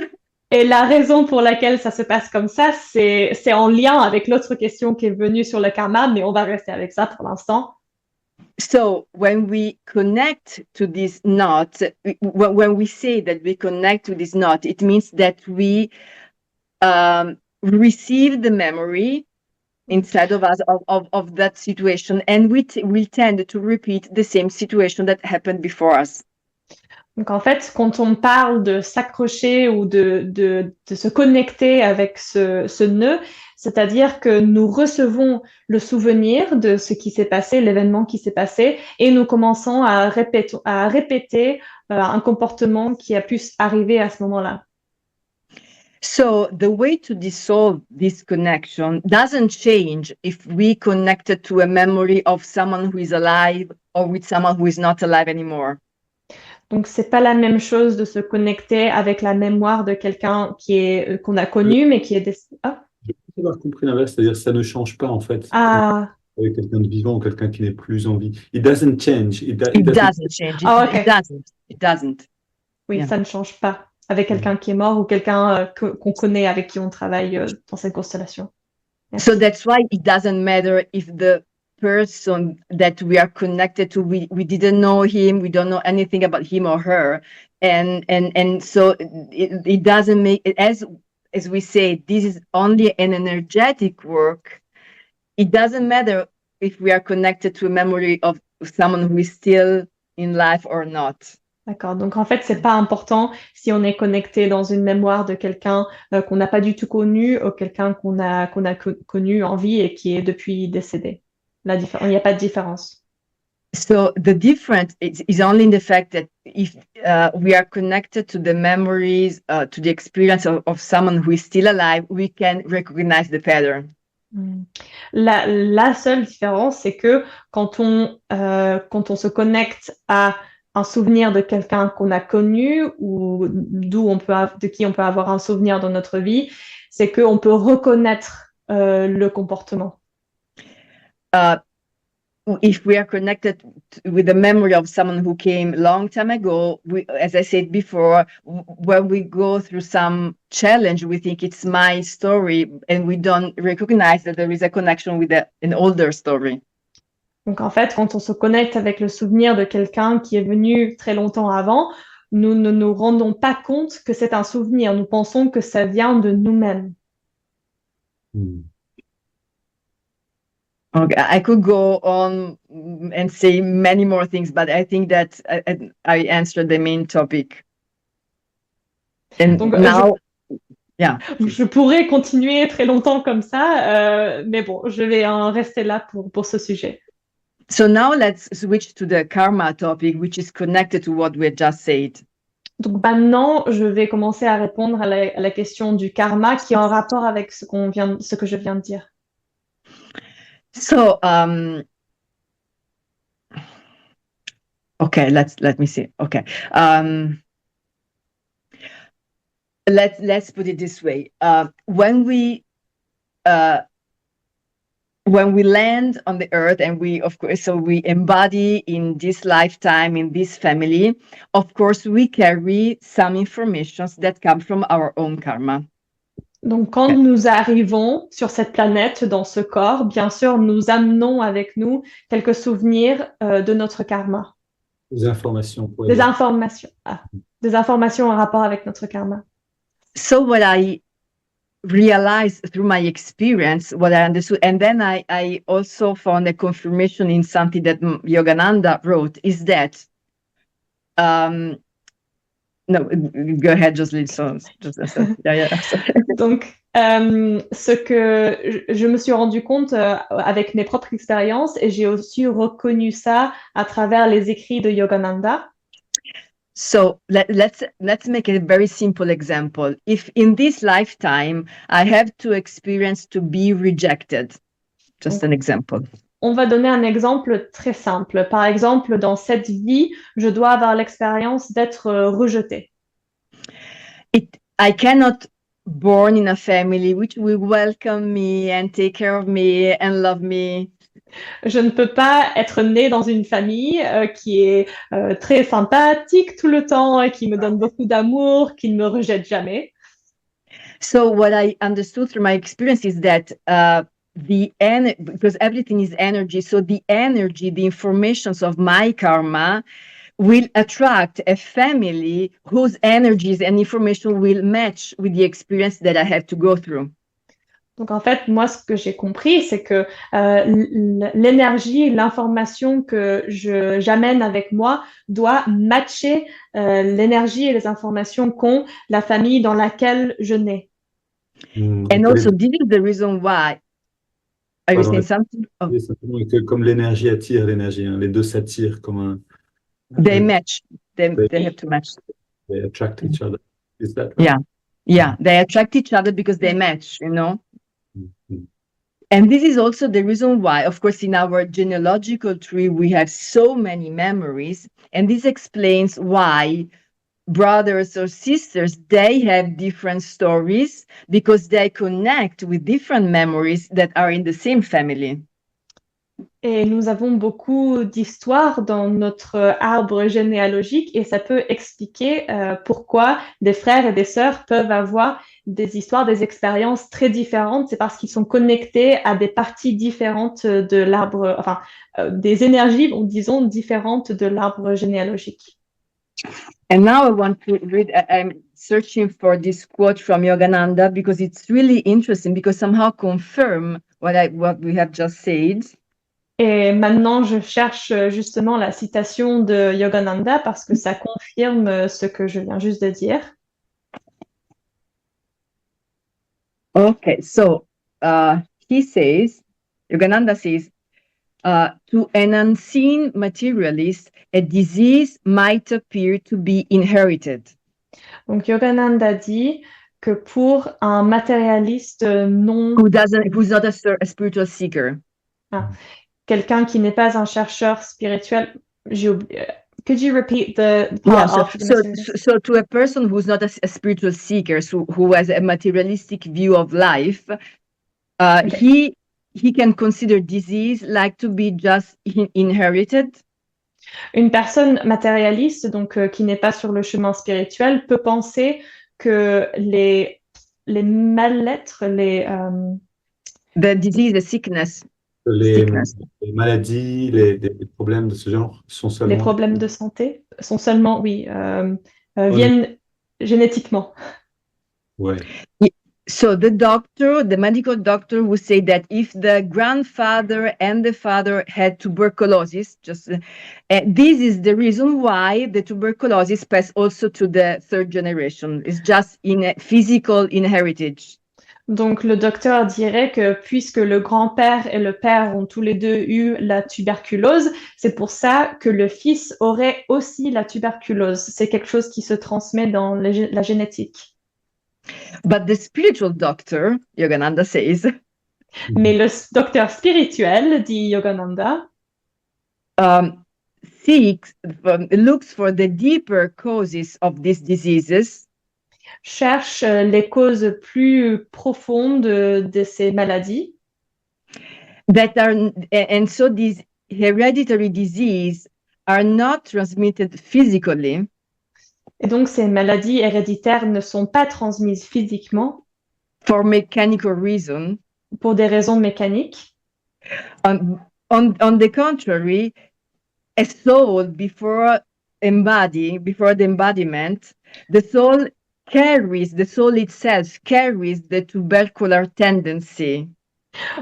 Et la raison pour laquelle ça se passe comme ça, c'est en lien avec l'autre question qui est venue sur le karma, mais on va rester avec ça pour l'instant. So when we connect to this knot, when we say that we connect to this knot, it means that we receive the memory inside of us of that situation, and we tend to repeat the same situation that happened before us. Donc en fait, quand on parle de s'accrocher ou de se connecter avec ce nœud, c'est-à-dire que nous recevons le souvenir de ce qui s'est passé, l'événement qui s'est passé, et nous commençons à répéter un comportement qui a pu arriver à ce moment-là. So the way to dissolve this connection doesn't change if we connected to a memory of someone who is alive or with someone who is not alive anymore. Donc c'est pas la même chose de se connecter avec la mémoire de quelqu'un qu'on a connu mais qui est décédé. Je peux avoir compris l'inverse, c'est-à-dire que ça ne change pas en fait. Ah, avec quelqu'un de vivant ou quelqu'un qui n'est plus en vie. It doesn't change. It doesn't. doesn't change. Ah, It ok. doesn't. It doesn't. Oui, Yeah. ça ne change pas avec quelqu'un qui est mort ou quelqu'un qu'on connaît, avec qui on travaille dans cette constellation. Merci. So that's why it doesn't matter if the person that we are connected to, we didn't know him, we don't know anything about him or her, and so it doesn't make, as we say, this is only an energetic work. It doesn't matter if we are connected to a memory of someone who is still in life or not. D'accord. Donc, en fait, c'est pas important si on est connecté dans une mémoire de quelqu'un qu'on n'a pas du tout connu ou quelqu'un qu'on a connu en vie et qui est depuis décédé. Il n'y a pas de différence. So the difference is only in the fact that if we are connected to the memories, to the experience of someone who is still alive, we can recognize the pattern. La seule différence, c'est que quand on se connecte à un souvenir de quelqu'un qu'on a connu ou de qui on peut avoir un souvenir dans notre vie, c'est qu'on peut reconnaître le comportement. If we are connected with the memory of someone who came a long time ago, as I said before, when we go through some challenge, we think it's my story, and we don't recognize that there is a connection with an older story. Donc en fait, quand on se connecte avec le souvenir de quelqu'un qui est venu très longtemps avant, nous ne nous rendons pas compte que c'est un souvenir. Nous pensons que ça vient de nous-mêmes. Okay, I could go on and say many more things, but I think that I answered the main topic. And Donc, now, je pourrais continuer très longtemps comme ça, mais bon, je vais en rester là pour ce sujet. So now let's switch to the karma topic, which is connected to what we had just said. Donc maintenant, je vais commencer à répondre à la question du karma qui est en rapport avec ce que je viens de dire. So, okay, let me see. Okay, let's put it this way. When we land on the earth, and we embody in this lifetime, in this family, of course, we carry some informations that come from our own karma. Donc, quand nous arrivons sur cette planète, dans ce corps, bien sûr, nous amenons avec nous quelques souvenirs de notre karma. Des informations. Des informations en rapport avec notre karma. So what I realized through my experience, what I understood, and then I also found a confirmation in something that Yogananda wrote, is that no, go ahead, Jocelyn. Donc, ce que je me suis rendu compte avec mes propres expériences, et j'ai aussi reconnu ça à travers les écrits de Yogananda. So let's make a very simple example. If in this lifetime I have to experience to be rejected, just an example. On va donner un exemple très simple. Par exemple, dans cette vie, je dois avoir l'expérience d'être rejetée. I cannot born in a family which will welcome me and take care of me and love me. Je ne peux pas être née dans une famille qui est très sympathique tout le temps et qui me donne beaucoup d'amour, qui ne me rejette jamais. So what I understood through my experience is that because everything is energy, so the energy, the informations of my karma will attract a family whose energies and information will match with the experience that I have to go through. Donc en fait, moi, ce que j'ai compris, c'est que l'énergie, l'information que j'amène avec moi doit matcher l'énergie et les informations qu'ont la famille dans laquelle je nais. And also, this is the reason why. Are you saying something? Oh. Simplement que comme l'énergie attire l'énergie, hein, les deux s'attirent comme un. They match. They have to match. They attract each other. Is that right? Yeah. They attract each other because they match. You know. Mm-hmm. And this is also the reason why, of course, in our genealogical tree, we have so many memories. And this explains why brothers or sisters, they have different stories because they connect with different memories that are in the same family. Et nous avons beaucoup d'histoires dans notre arbre généalogique et ça peut expliquer pourquoi des frères et des sœurs peuvent avoir des histoires, des expériences très différentes. C'est parce qu'ils sont connectés à des parties différentes de l'arbre, enfin, des énergies, disons, différentes de l'arbre généalogique. And now I want to read, I'm searching for this quote from Yogananda because it's really interesting because somehow confirm what we have just said. Et maintenant, je cherche justement la citation de Yogananda parce que ça confirme ce que je viens juste de dire. Okay, so he says, Yogananda says, to an unseen materialist, a disease might appear to be inherited. Donc Yogananda dit que pour un matérialiste non, Who's not a spiritual seeker. quelqu'un qui n'est pas un chercheur spirituel, j'ai oublié. Could you repeat the part after the materialist? So to a person who's not a spiritual seeker, so who has a materialistic view of life, Okay. he can consider disease like to be just inherited. Une personne matérialiste, donc qui n'est pas sur le chemin spirituel, peut penser que les mal-être, The disease, the sickness. Les maladies, les problèmes de ce genre sont les seulement... problèmes de santé sont seulement, oui, viennent génétiquement. Ouais. So the medical doctor would say that if the grandfather and the father had tuberculosis, this is the reason why the tuberculosis passed also to the third generation. It's just in a physical inheritance. Donc, le docteur dirait que puisque le grand-père et le père ont tous les deux eu la tuberculose, c'est pour ça que le fils aurait aussi la tuberculose. C'est quelque chose qui se transmet dans la génétique. But the spiritual doctor, Yogananda says, mais le docteur spirituel, dit Yogananda, looks for the deeper causes of these diseases. Cherche les causes plus profondes de ces maladies. And so these hereditary diseases are not transmitted physically. Et donc ces maladies héréditaires ne sont pas transmises physiquement. For mechanical reasons. Pour des raisons mécaniques. On the contrary, a soul before the embodiment, the soul itself carries the tubercular tendency.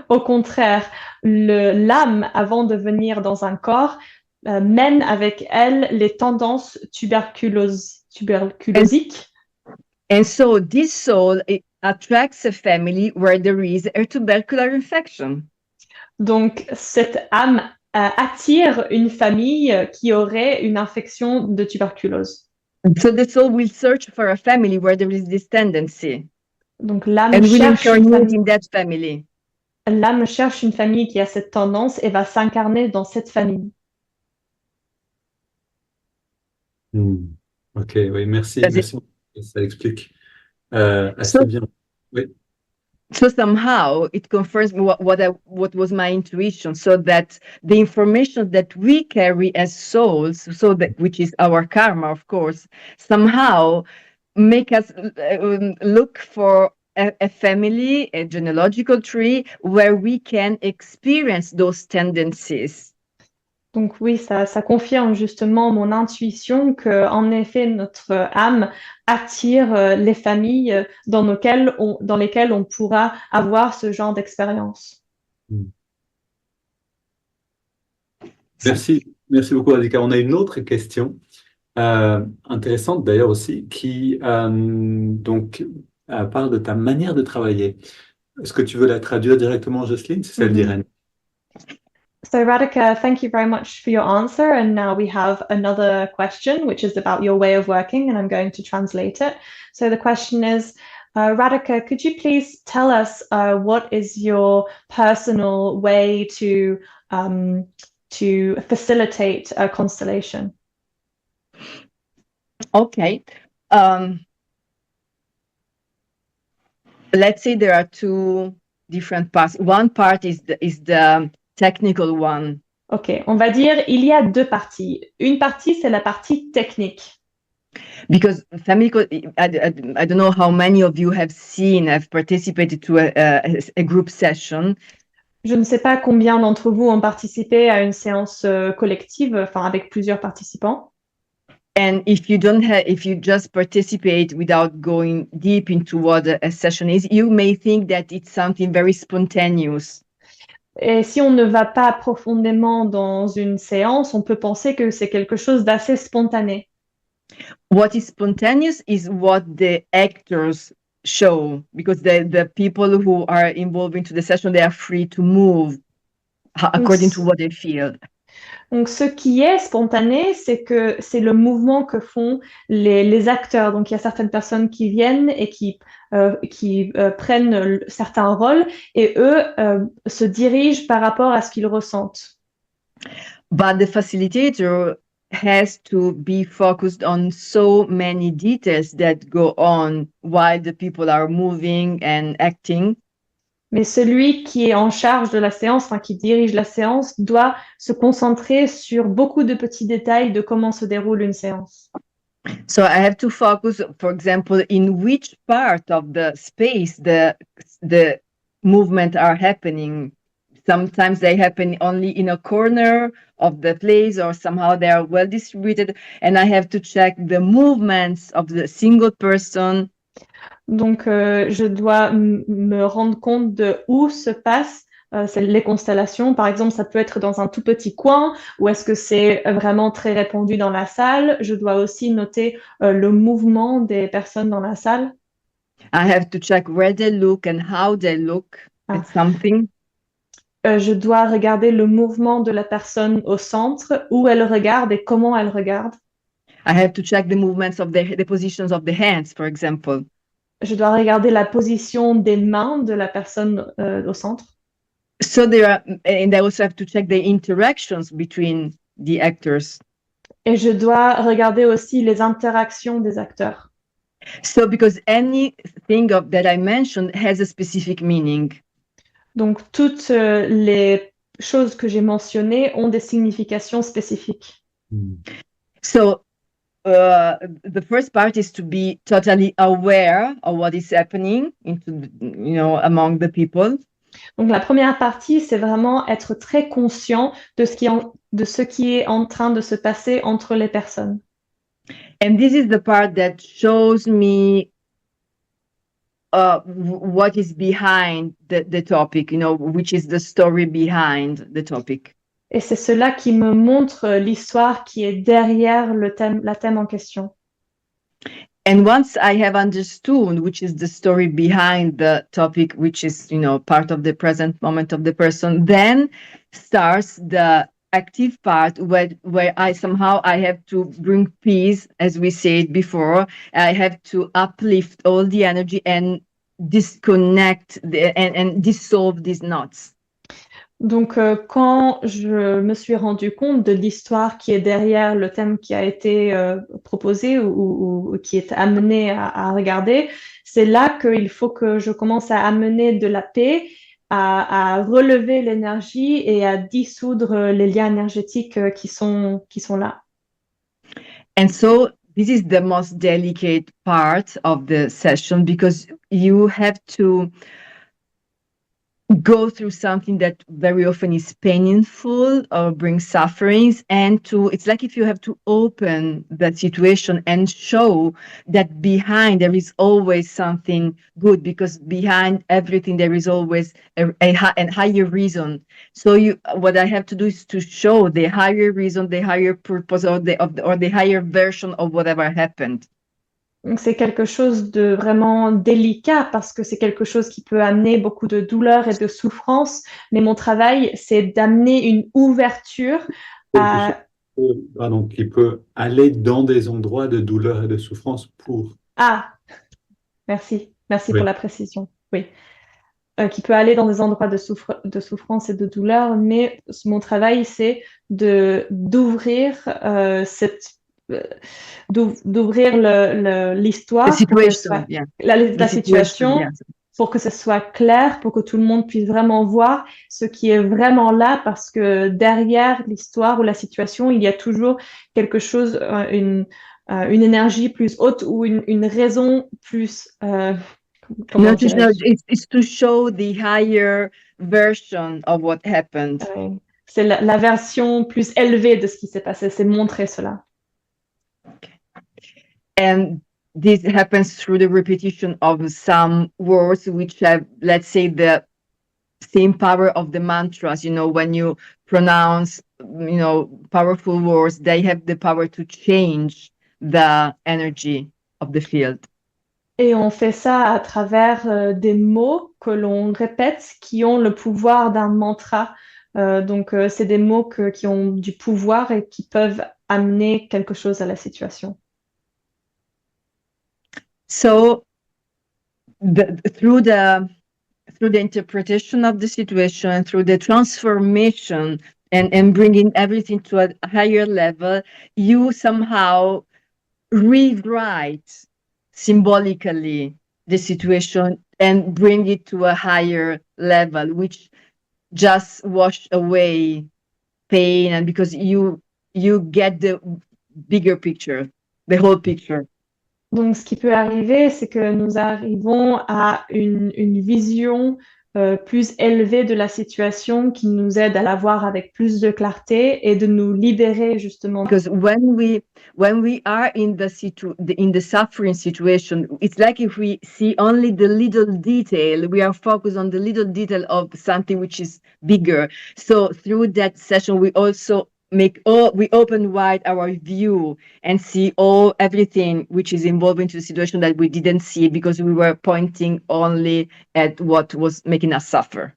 Au contraire, l'âme, avant de venir dans un corps, mène avec elle les tendances tuberculosiques. And so this soul attracts a family where there is a tubercular infection. Donc cette âme attire une famille qui aurait une infection de tuberculose. So the soul will search for a family where there is this tendency. Donc l'âme cherche in that family. L'âme cherche une famille qui a cette tendance et va s'incarner dans cette famille. Ok, oui, merci. Merci. Ça explique assez bien. Oui. So somehow it confirms what was my intuition, so that the information that we carry as souls, which is our karma, of course, somehow make us look for a family, a genealogical tree, where we can experience those tendencies. Donc oui, ça confirme justement mon intuition que, en effet, notre âme attire les familles dans lesquelles on pourra avoir ce genre d'expérience. Merci beaucoup, Radhika. On a une autre question intéressante d'ailleurs aussi qui parle de ta manière de travailler. Est-ce que tu veux la traduire directement, Jocelyne? C'est celle d'Irène. So Radhika, thank you very much for your answer. And now we have another question, which is about your way of working, and I'm going to translate it. So the question is, Radhika, could you please tell us what is your personal way to facilitate a constellation? Okay. Let's say there are two different parts. One part is the technical one. Ok, on va dire il y a deux parties. Une partie, c'est la partie technique. Because family, I don't know how many of you have participated to a group session. Je ne sais pas combien d'entre vous ont participé à une séance collective, enfin avec plusieurs participants. And if you just participate without going deep into what a session is, you may think that it's something very spontaneous. Et si on ne va pas profondément dans une séance, on peut penser que c'est quelque chose d'assez spontané. What is spontaneous is what the actors show, because the people who are involved into the session, they are free to move according to what they feel. Donc, ce qui est spontané, c'est que c'est le mouvement que font les acteurs. Donc, il y a certaines personnes qui viennent et qui prennent certains rôles et eux se dirigent par rapport à ce qu'ils ressentent. But the facilitator has to be focused on so many details that go on while the people are moving and acting. Mais celui qui est en charge de la séance, enfin qui dirige la séance, doit se concentrer sur beaucoup de petits détails de comment se déroule une séance. So I have to focus, for example, in which part of the space the movement are happening. Sometimes they happen only in a corner of the place, or somehow they are well distributed, and I have to check the movements of the single person. Donc, je dois me rendre compte de où se passent les constellations. Par exemple, ça peut être dans un tout petit coin ou est-ce que c'est vraiment très répandu dans la salle. Je dois aussi noter le mouvement des personnes dans la salle. I have to check where they look and how they look at something. Je dois regarder le mouvement de la personne au centre, où elle regarde et comment elle regarde. I have to check the movements of the positions of the hands, for example. Je dois regarder la position des mains de la personne au centre. So and I also have to check the interactions between the actors. Et je dois regarder aussi les interactions des acteurs. So because anything that I mentioned has a specific meaning. Donc toutes les choses que j'ai mentionnées ont des significations spécifiques. So the first part is to be totally aware of what is happening among the people. Donc la première partie, c'est vraiment être très conscient de ce qui est en train de se passer entre les personnes. And this is the part that shows me what is behind the topic, which is the story behind the topic. Et c'est cela qui me montre l'histoire qui est derrière la thème en question. And once I have understood which is the story behind the topic, which is, part of the present moment of the person, then starts the active part where I have to bring peace, as we said before. I have to uplift all the energy and disconnect and dissolve these knots. Donc, quand je me suis rendu compte de l'histoire qui est derrière le thème qui a été proposé ou qui est amené à regarder, c'est là qu'il faut que je commence à amener de la paix, à relever l'énergie et à dissoudre les liens énergétiques qui sont là. And so this is the most delicate part of the session because you have to go through something that very often is painful or brings sufferings, and it's like if you have to open that situation and show that behind there is always something good, because behind everything there is always a higher reason. So what I have to do is to show the higher reason, the higher purpose, or the higher version of whatever happened. Donc, c'est quelque chose de vraiment délicat parce que c'est quelque chose qui peut amener beaucoup de douleur et de souffrance. Mais mon travail, c'est d'amener une ouverture qui peut aller dans des endroits de douleur et de souffrance pour... Ah, merci. Merci Oui. pour la précision. Oui. Qui peut aller dans des endroits de souffrance et de douleur. Mais mon travail, c'est d'ouvrir d'ouvrir l'histoire, The situation, yeah. la situation, pour que ce soit clair, pour que tout le monde puisse vraiment voir ce qui est vraiment là, parce que derrière l'histoire ou la situation, il y a toujours quelque chose, une énergie plus haute ou une raison plus, comment dirais-je? It's to show the higher version of what happened. C'est la version plus élevée de ce qui s'est passé, c'est montrer cela. And this happens through the repetition of some words which have, let's say, the same power of the mantras. You know, when you pronounce, powerful words, they have the power to change the energy of the field. Et on fait ça à travers des mots que l'on répète qui ont le pouvoir d'un mantra. Donc, c'est des mots qui ont du pouvoir et qui peuvent amener quelque chose à la situation. So, through the interpretation of the situation, through the transformation and bringing everything to a higher level, you somehow rewrite symbolically the situation and bring it to a higher level, which just wash away pain, and because you get the bigger picture, the whole picture. Donc, ce qui peut arriver, c'est que nous arrivons à une vision plus élevée de la situation qui nous aide à la voir avec plus de clarté et de nous libérer justement. Because when we are in the suffering situation, it's like if we see only the little detail, we are focused on the little detail of something which is bigger. So through that session, we also we open wide our view and see everything which is involved into the situation that we didn't see because we were pointing only at what was making us suffer.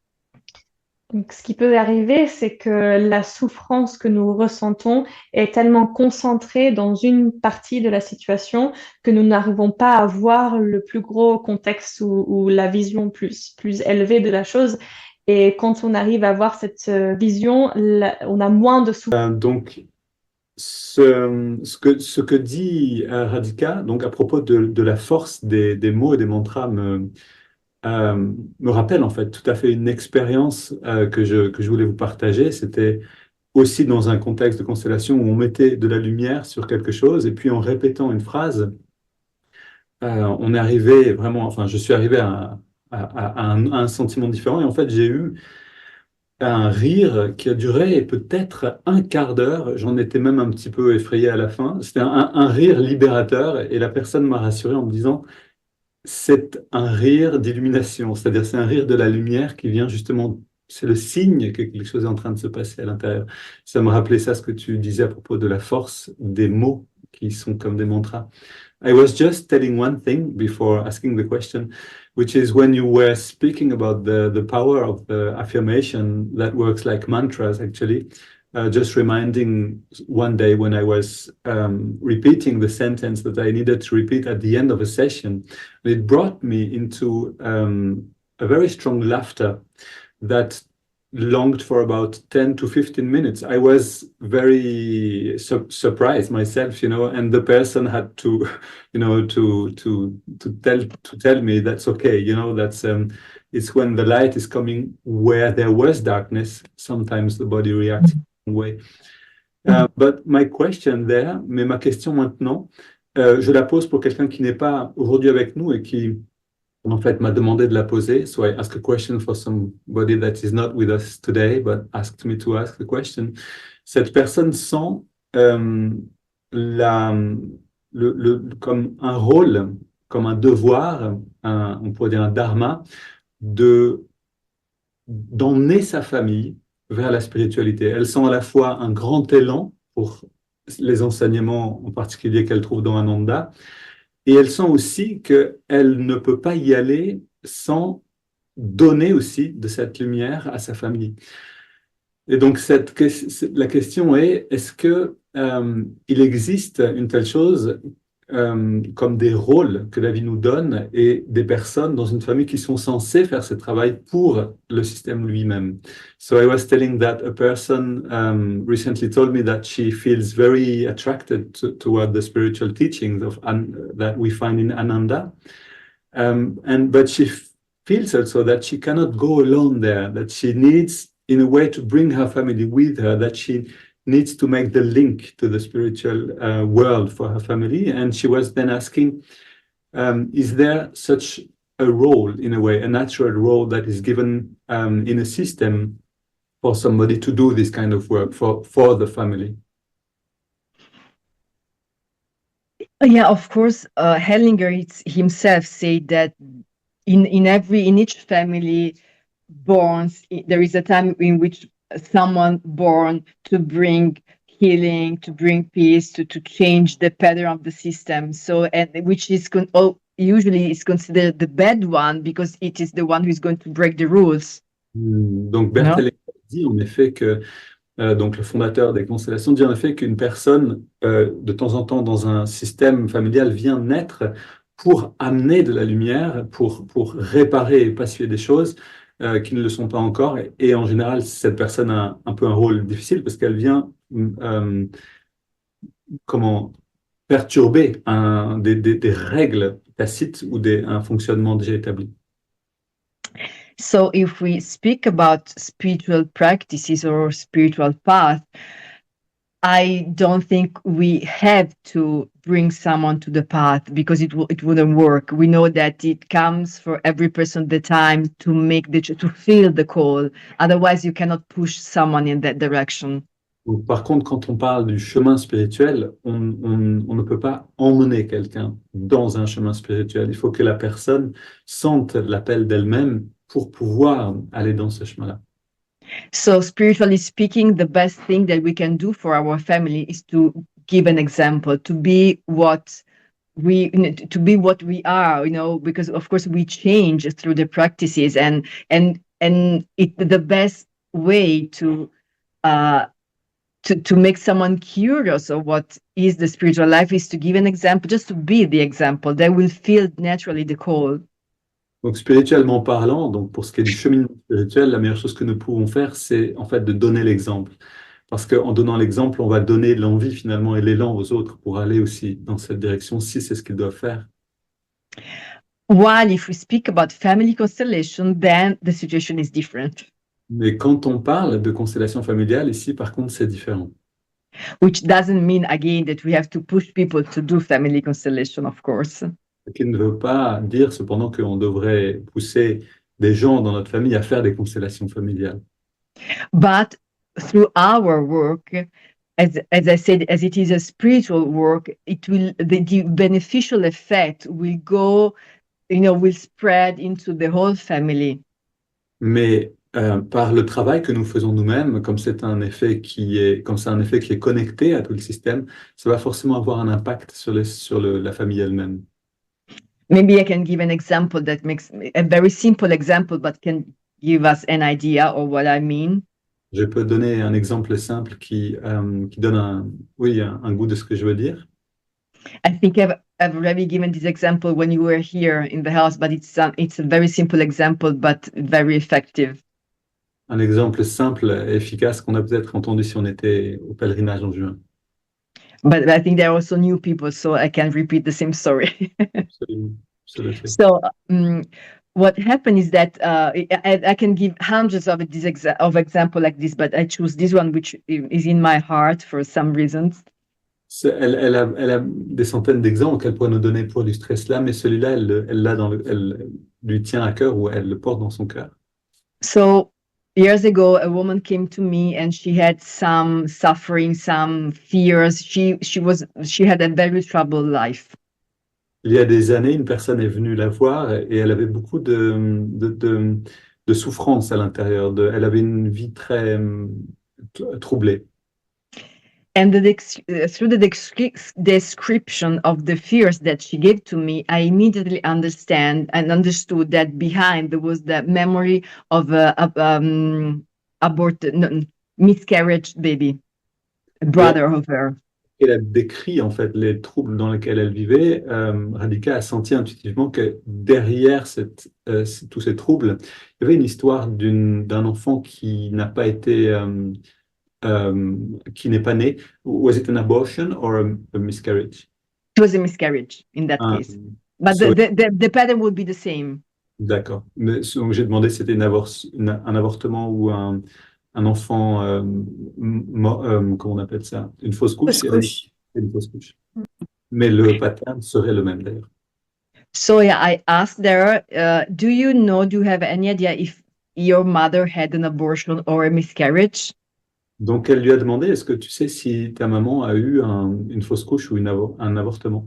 Donc, ce qui peut arriver, c'est que la souffrance que nous ressentons est tellement concentrée dans une partie de la situation que nous n'arrivons pas à voir le plus gros contexte ou la vision plus élevée de la chose. Et quand on arrive à voir cette vision, on a moins de souffrance. Donc, ce que dit Radhika, donc à propos de la force des mots et des mantras me rappelle en fait tout à fait une expérience que je voulais vous partager. C'était aussi dans un contexte de constellation où on mettait de la lumière sur quelque chose et puis en répétant une phrase, on est arrivé vraiment, enfin je suis arrivé à un sentiment différent et en fait j'ai eu un rire qui a duré peut-être un quart d'heure. J'en étais même un petit peu effrayé à la fin. C'était un rire libérateur et la personne m'a rassuré en me disant c'est un rire d'illumination, c'est-à-dire c'est un rire de la lumière qui vient justement, c'est le signe que quelque chose est en train de se passer à l'intérieur. Ça me rappelait ça, ce que tu disais à propos de la force des mots qui sont comme des mantras. I was just telling one thing before asking the question, which is when you were speaking about the power of the affirmation that works like mantras actually, just reminding one day when I was repeating the sentence that I needed to repeat at the end of a session, it brought me into a very strong laughter that longed for about 10 to 15 minutes. I was very surprised myself, and the person had to, to tell me that's okay, that's it's when the light is coming where there was darkness, sometimes the body reacts in a way. But my question there, mais ma question maintenant, je la pose pour quelqu'un qui n'est pas aujourd'hui avec nous et qui en fait m'a demandé de la poser. So I ask a question for somebody that is not with us today, but asked me to ask the question. Cette personne sent comme un rôle, comme un devoir, on pourrait dire un dharma, d'emmener sa famille vers la spiritualité. Elle sent à la fois un grand élan pour les enseignements en particulier qu'elle trouve dans Ananda, et elle sent aussi qu'elle ne peut pas y aller sans donner aussi de cette lumière à sa famille. Et donc, la question est, est-ce qu'il existe une telle chose comme des rôles que la vie nous donne et des personnes dans une famille qui sont censées faire ce travail pour le système lui-même. So I was telling that a person recently told me that she feels very attracted toward the spiritual teachings that we find in Ananda, but she feels also that she cannot go alone there, that she needs, in a way, to bring her family with her, that she needs to make the link to the spiritual world for her family. And she was then asking, is there such a role, in a way, a natural role that is given in a system for somebody to do this kind of work for the family? Yeah, of course, Hellinger himself said that in each family there is a time in which someone born to bring healing, to bring peace, to change the pattern of the system. So, and which is usually is considered the bad one because it is the one who is going to break the rules. Donc Bertel dit en effet que donc le fondateur des constellations dit en effet qu'une personne de temps en temps dans un système familial vient naître pour amener de la lumière, pour réparer et pacifier des choses qui ne le sont pas encore. Et en général, cette personne a un peu un rôle difficile parce qu'elle vient perturber des règles tacites ou un fonctionnement déjà établi. So if we speak about spiritual practices or spiritual path, I don't think we have to bring someone to the path because it wouldn't work. We know that it comes for every person the time to to feel the call. Otherwise, you cannot push someone in that direction. Donc, par contre, quand on parle du chemin spirituel, on ne peut pas emmener quelqu'un dans un chemin spirituel. Il faut que la personne sente l'appel d'elle-même pour pouvoir aller dans ce chemin-là. So spiritually speaking, the best thing that we can do for our family is to give an example, to be what we are, because of course we change through the practices and the best way to make someone curious of what is the spiritual life is to give an example, just to be the example. They will feel naturally the call. Donc, spirituellement parlant, donc pour ce qui est du cheminement spirituel, la meilleure chose que nous pouvons faire, c'est en fait de donner l'exemple. Parce qu'en donnant l'exemple, on va donner l'envie finalement et l'élan aux autres pour aller aussi dans cette direction, si c'est ce qu'ils doivent faire. While if we speak about family constellation, then the situation is different. Mais quand on parle de constellation familiale, ici, par contre, c'est différent. Which doesn't mean, again, that we have to push people to do family constellation, of course. Ce qui ne veut pas dire cependant qu'on devrait pousser des gens dans notre famille à faire des constellations familiales. But through our work, as I said, as it is a spiritual work, the beneficial effect will go, will spread into the whole family. Mais par le travail que nous faisons nous-mêmes, comme c'est un effet qui est connecté à tout le système, ça va forcément avoir un impact sur la famille elle-même. Maybe I can give an example that makes a very simple example, but can give us an idea of what I mean. Je peux donner un exemple simple qui donne un goût de ce que je veux dire. I think I've already given this example when you were here in the house, but it's a very simple example, but very effective. Un exemple simple et efficace qu'on a peut-être entendu si on était au pèlerinage en juin. But I think there are also new people, so I can repeat the same story. Absolument. So what happened is that I can give hundreds of example like this, but I choose this one, which is in my heart for some reasons. Elle a des centaines d'exemples qu'elle pourrait nous donner pour illustrer cela, mais celui-là, elle lui tient à cœur ou elle le porte dans son cœur. So years ago, a woman came to me and she had some suffering, some fears. She had a very troubled life. Il y a des années, une personne est venue la voir et elle avait beaucoup de souffrance à l'intérieur. Elle avait une vie très troublée. And through the description of the fears that she gave to me, I immediately understood that behind there was the memory of miscarriage baby, a brother of her. Elle a décrit en fait les troubles dans lesquels elle vivait. Radhika a senti intuitivement que derrière tous ces troubles, il y avait une histoire d'un enfant qui n'a pas été qui n'est pas né. Was it an abortion or a miscarriage? It was a miscarriage in that case. But so the pattern would be the same. D'accord. Mais donc, j'ai demandé si c'était un avortement ou un enfant, comment on appelle ça? Une fausse couche. Fausse Et elle a dit que couche. c'était une fausse couche. Mais le pattern serait le même d'ailleurs. So yeah, I asked her, do you know, do you have any idea if your mother had an abortion or a miscarriage? Donc, elle lui a demandé, est-ce que tu sais si ta maman a eu une fausse couche ou un avortement?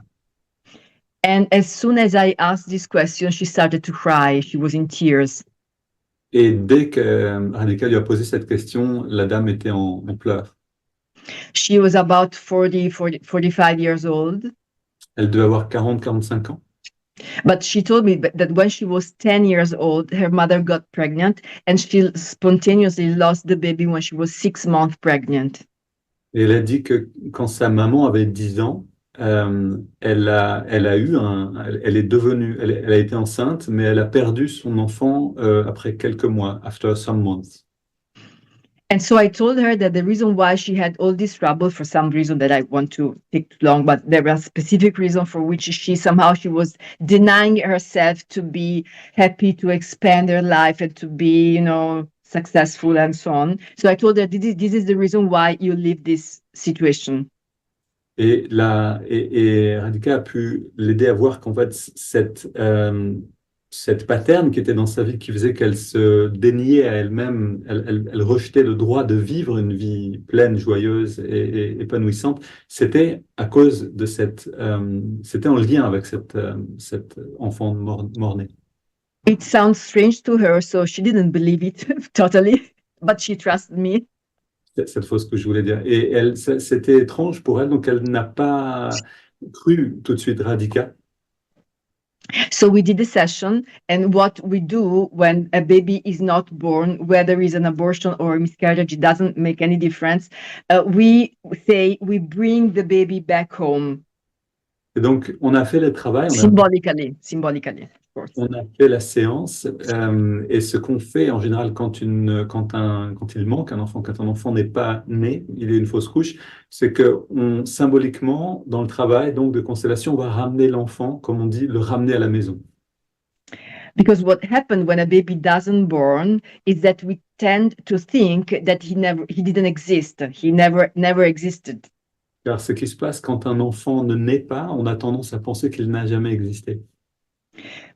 And as soon as I asked this question, she started to cry. She was in tears. Et dès que Radhika lui a posé cette question, la dame était en pleurs. She was about 45 years old. Elle devait avoir 40, 45 ans. But she told me that when she was 10 years old, her mother got pregnant and she spontaneously lost the baby when she was 6 months pregnant. Et elle a dit que quand sa maman avait 10 ans, elle a eu elle est devenue, elle a été enceinte, mais elle a perdu son enfant après quelques mois, after some months. And so I told her that the reason why she had all this trouble, for some reason that I want to take too long, but there was a specific reason for which she was denying herself to be happy, to expand her life and to be, successful and so on. So I told her, this is the reason why you live this situation. Et Radhika a pu l'aider à voir qu'en fait, cette pattern qui était dans sa vie, qui faisait qu'elle se déniait à elle-même, elle rejetait le droit de vivre une vie pleine, joyeuse et épanouissante, c'était à cause de c'était en lien avec cet enfant mort-né. It sounds strange to her, so she didn't believe it totally, but she trusted me. Cette fois, ce que je voulais dire. Et c'était étrange pour elle, donc elle n'a pas cru tout de suite Radhika. So we did a session, and what we do when a baby is not born, whether it's an abortion or a miscarriage, it doesn't make any difference. We say we bring the baby back home. Et donc, on a fait le travail, Symbolically, of course. on a fait la séance, et ce qu'on fait en général quand il manque un enfant, quand un enfant n'est pas né, il est une fausse couche, c'est que symboliquement, dans le travail donc de constellation, on va ramener l'enfant, comme on dit, le ramener à la maison. Because what happened when a baby doesn't born is that we tend to think that he didn't exist. He never existed. Car ce qui se passe quand un enfant ne naît pas, on a tendance à penser qu'il n'a jamais existé.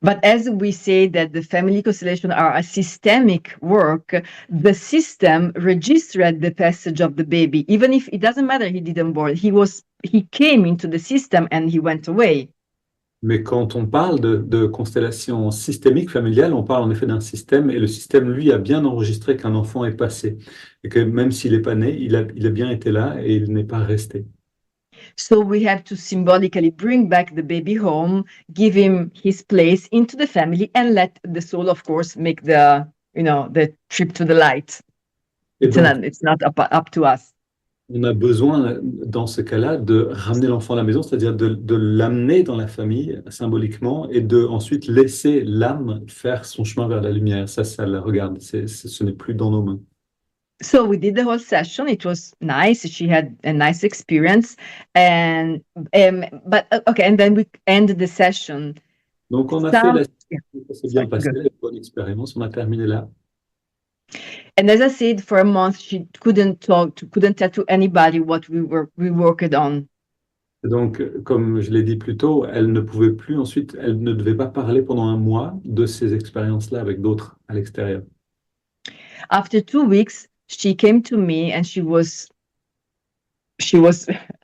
But as we say that the family constellation are a systemic work, the system registered the passage of the baby, even if it doesn't matter he didn't born. He came into the system and he went away. Mais quand on parle de constellation systémique familiale, on parle en effet d'un système, et le système, lui, a bien enregistré qu'un enfant est passé, et que même s'il n'est pas né, il a bien été là et il n'est pas resté. So we have to symbolically bring back the baby home, give him his place into the family, and let the soul, of course, make the trip to the light. Et donc, It's not up to us. on a besoin, dans ce cas-là, de ramener l'enfant à la maison, c'est-à-dire de l'amener dans la famille, symboliquement, et de ensuite laisser l'âme faire son chemin vers la lumière. Ça la regarde, ce n'est plus dans nos mains. So we did the whole session. It was nice. She had a nice experience, and then we ended the session. Donc, on a fait la ça s'est bien passé, une bonne expérience, on a terminé là. And as I said, for a month, she couldn't tell to anybody what we worked on. Donc, comme je l'ai dit plus tôt, elle ne pouvait plus ensuite, elle ne devait pas parler pendant un mois de ces expériences-là avec d'autres à l'extérieur. After 2 weeks, she came to me and she was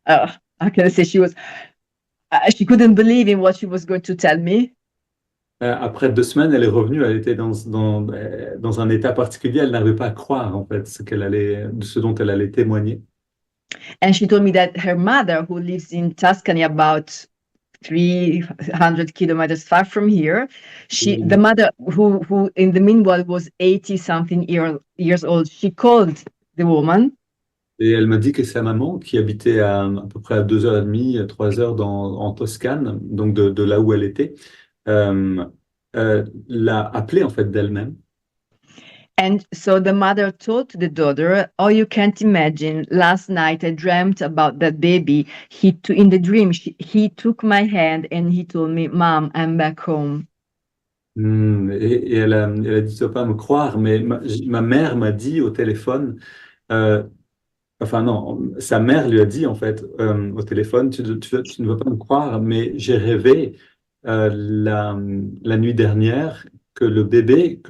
how can I say, she couldn't believe in what she was going to tell me. Après 2 semaines, elle est revenue, elle était dans un état particulier, elle n'arrivait pas à croire en fait de ce dont elle allait témoigner. And she told me that her mother, who lives in Tuscany, about 300 kilometers far from here, the mother who in the meanwhile was 80 something years old, she called the woman. Et elle m'a dit que sa maman, qui habitait à peu près à 2h30, 3h en Toscane, donc de là où elle était, l'a appelée en fait d'elle-même. And so the mother told the daughter, "Oh, you can't imagine. Last night I dreamt about that baby. In the dream, he took my hand and he told me, 'Mom, I'm back home.'" Et elle a dit, tu ne vas pas me croire, mais ma mère m'a dit au téléphone, euh, enfin non, sa mère lui a dit en fait au téléphone, tu ne vas pas me croire, mais j'ai rêvé la nuit dernière que le bébé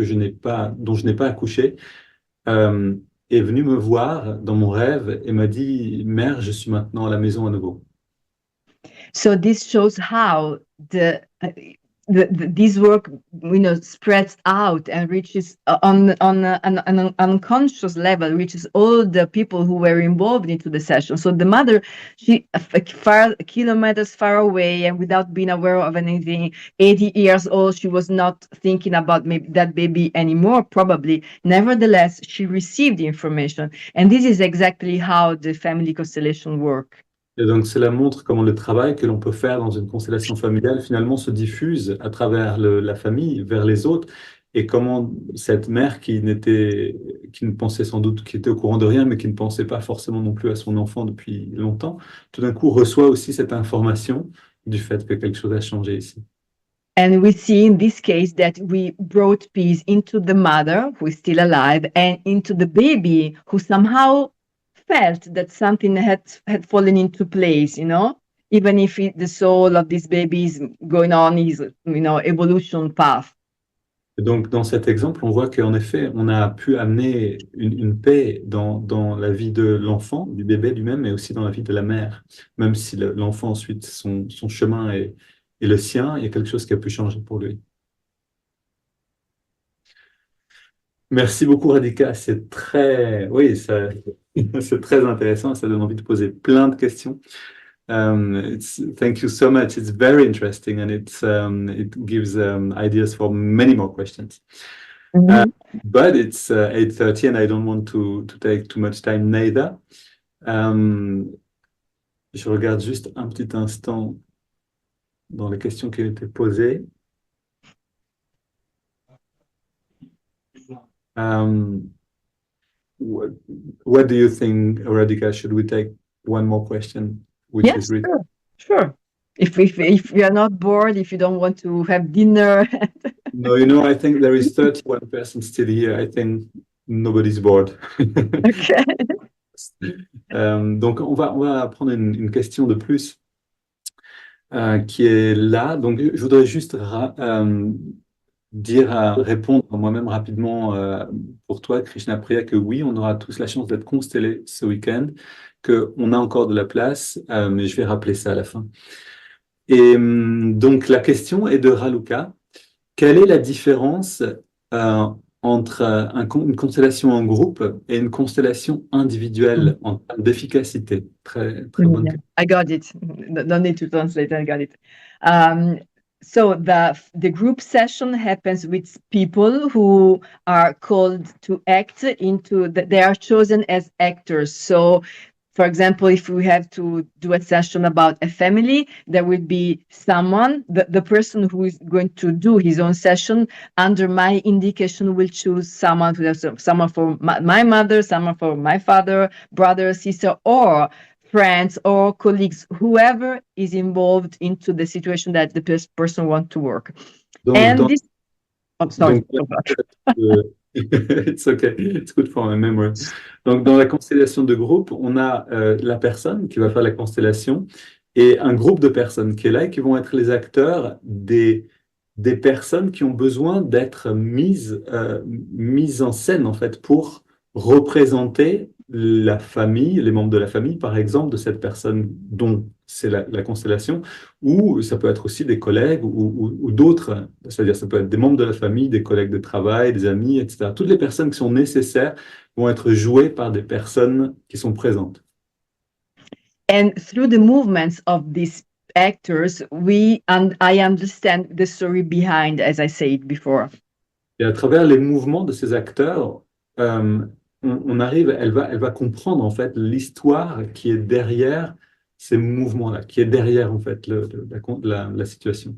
dont je n'ai pas accouché, euh, est venu me voir dans mon rêve et m'a dit, Mère, je suis maintenant à la maison à nouveau. So this shows how this work, spreads out and reaches on an unconscious level, reaches all the people who were involved into the session. So the mother, she far kilometers far away and without being aware of anything, 80 years old, she was not thinking about maybe that baby anymore, probably. Nevertheless, she received the information, and this is exactly how the family constellation work. Et donc, cela montre comment le travail que l'on peut faire dans une constellation familiale finalement se diffuse à travers la famille vers les autres et comment cette mère qui ne pensait sans doute, qui était au courant de rien, mais qui ne pensait pas forcément non plus à son enfant depuis longtemps, tout d'un coup reçoit aussi cette information du fait que quelque chose a changé ici. And we see in this case that we brought peace into the mother who is still alive and into the baby who somehow felt that something had fallen into place, even if the soul of this baby is going on his, evolution path. Et donc, dans cet exemple, on voit qu'en effet, on a pu amener une paix dans la vie de l'enfant, du bébé lui-même, mais aussi dans la vie de la mère. Même si l'enfant, ensuite, son chemin est le sien, il y a quelque chose qui a pu changer pour lui. Merci beaucoup, Radhika. C'est très, oui, c'est très intéressant. Ça donne envie de poser plein de questions. Thank you so much. It's very interesting and it gives ideas for many more questions. Mm-hmm. But it's 8:30 and I don't want to take too much time neither. Je regarde juste un petit instant dans les questions qui ont été posées. What do you think, Radhika? Should we take one more question? Which Yes, is written? sure. If you are not bored, if you don't want to have dinner. No, I think there is 31 persons still here. I think nobody's bored. Okay. Donc, on va prendre une question de plus qui est là. Donc, je voudrais juste répondre moi-même rapidement pour toi, Krishna Priya, que oui, on aura tous la chance d'être constellés ce week-end, qu'on a encore de la place, mais je vais rappeler ça à la fin. Et donc, la question est de Raluca. Quelle est la différence entre une constellation en groupe et une constellation individuelle en termes d'efficacité? Très, très bonne question. I got it. No need to translate. I got it. So the group session happens with people who are called to act they are chosen as actors. So, for example, if we have to do a session about a family, there will be someone, the person who is going to do his own session under my indication will choose someone for my mother, someone for my father, brother, sister, or friends or colleagues, whoever is involved into the situation that the person wants to work. Donc, I'm sorry. It's okay. It's good for my memory. Donc, dans la constellation de groupe, on a la personne qui va faire la constellation et un groupe de personnes qui est là et qui vont être les acteurs des personnes qui ont besoin d'être mises en scène, en fait, pour représenter la famille, les membres de la famille, par exemple, de cette personne dont c'est la constellation, ou ça peut être aussi des collègues ou d'autres, c'est-à-dire ça peut être des membres de la famille, des collègues de travail, des amis, etc. Toutes les personnes qui sont nécessaires vont être jouées par des personnes qui sont présentes. And through the movements of these actors, I understand the story behind, as I said before. Et à travers les mouvements de ces acteurs, on arrive, elle va comprendre en fait l'histoire qui est derrière ces mouvements-là, qui est derrière en fait la situation.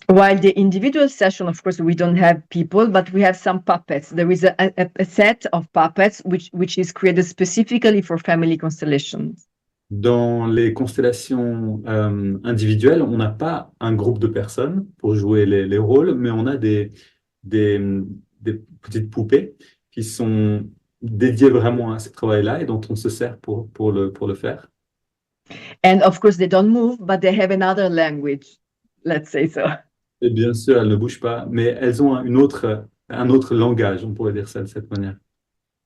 While the individual session, of course, we don't have people, but we have some puppets. There is a set of puppets which is created specifically for family constellations. Dans les constellations individuelles, on n'a pas un groupe de personnes pour jouer les rôles, mais on a des, des petites poupées qui sont dédiées vraiment à ce travail-là et dont on se sert pour le faire. And of course, they don't move, but they have another language, let's say so. Et bien sûr, elles ne bougent pas, mais elles ont un autre langage, on pourrait dire ça de cette manière.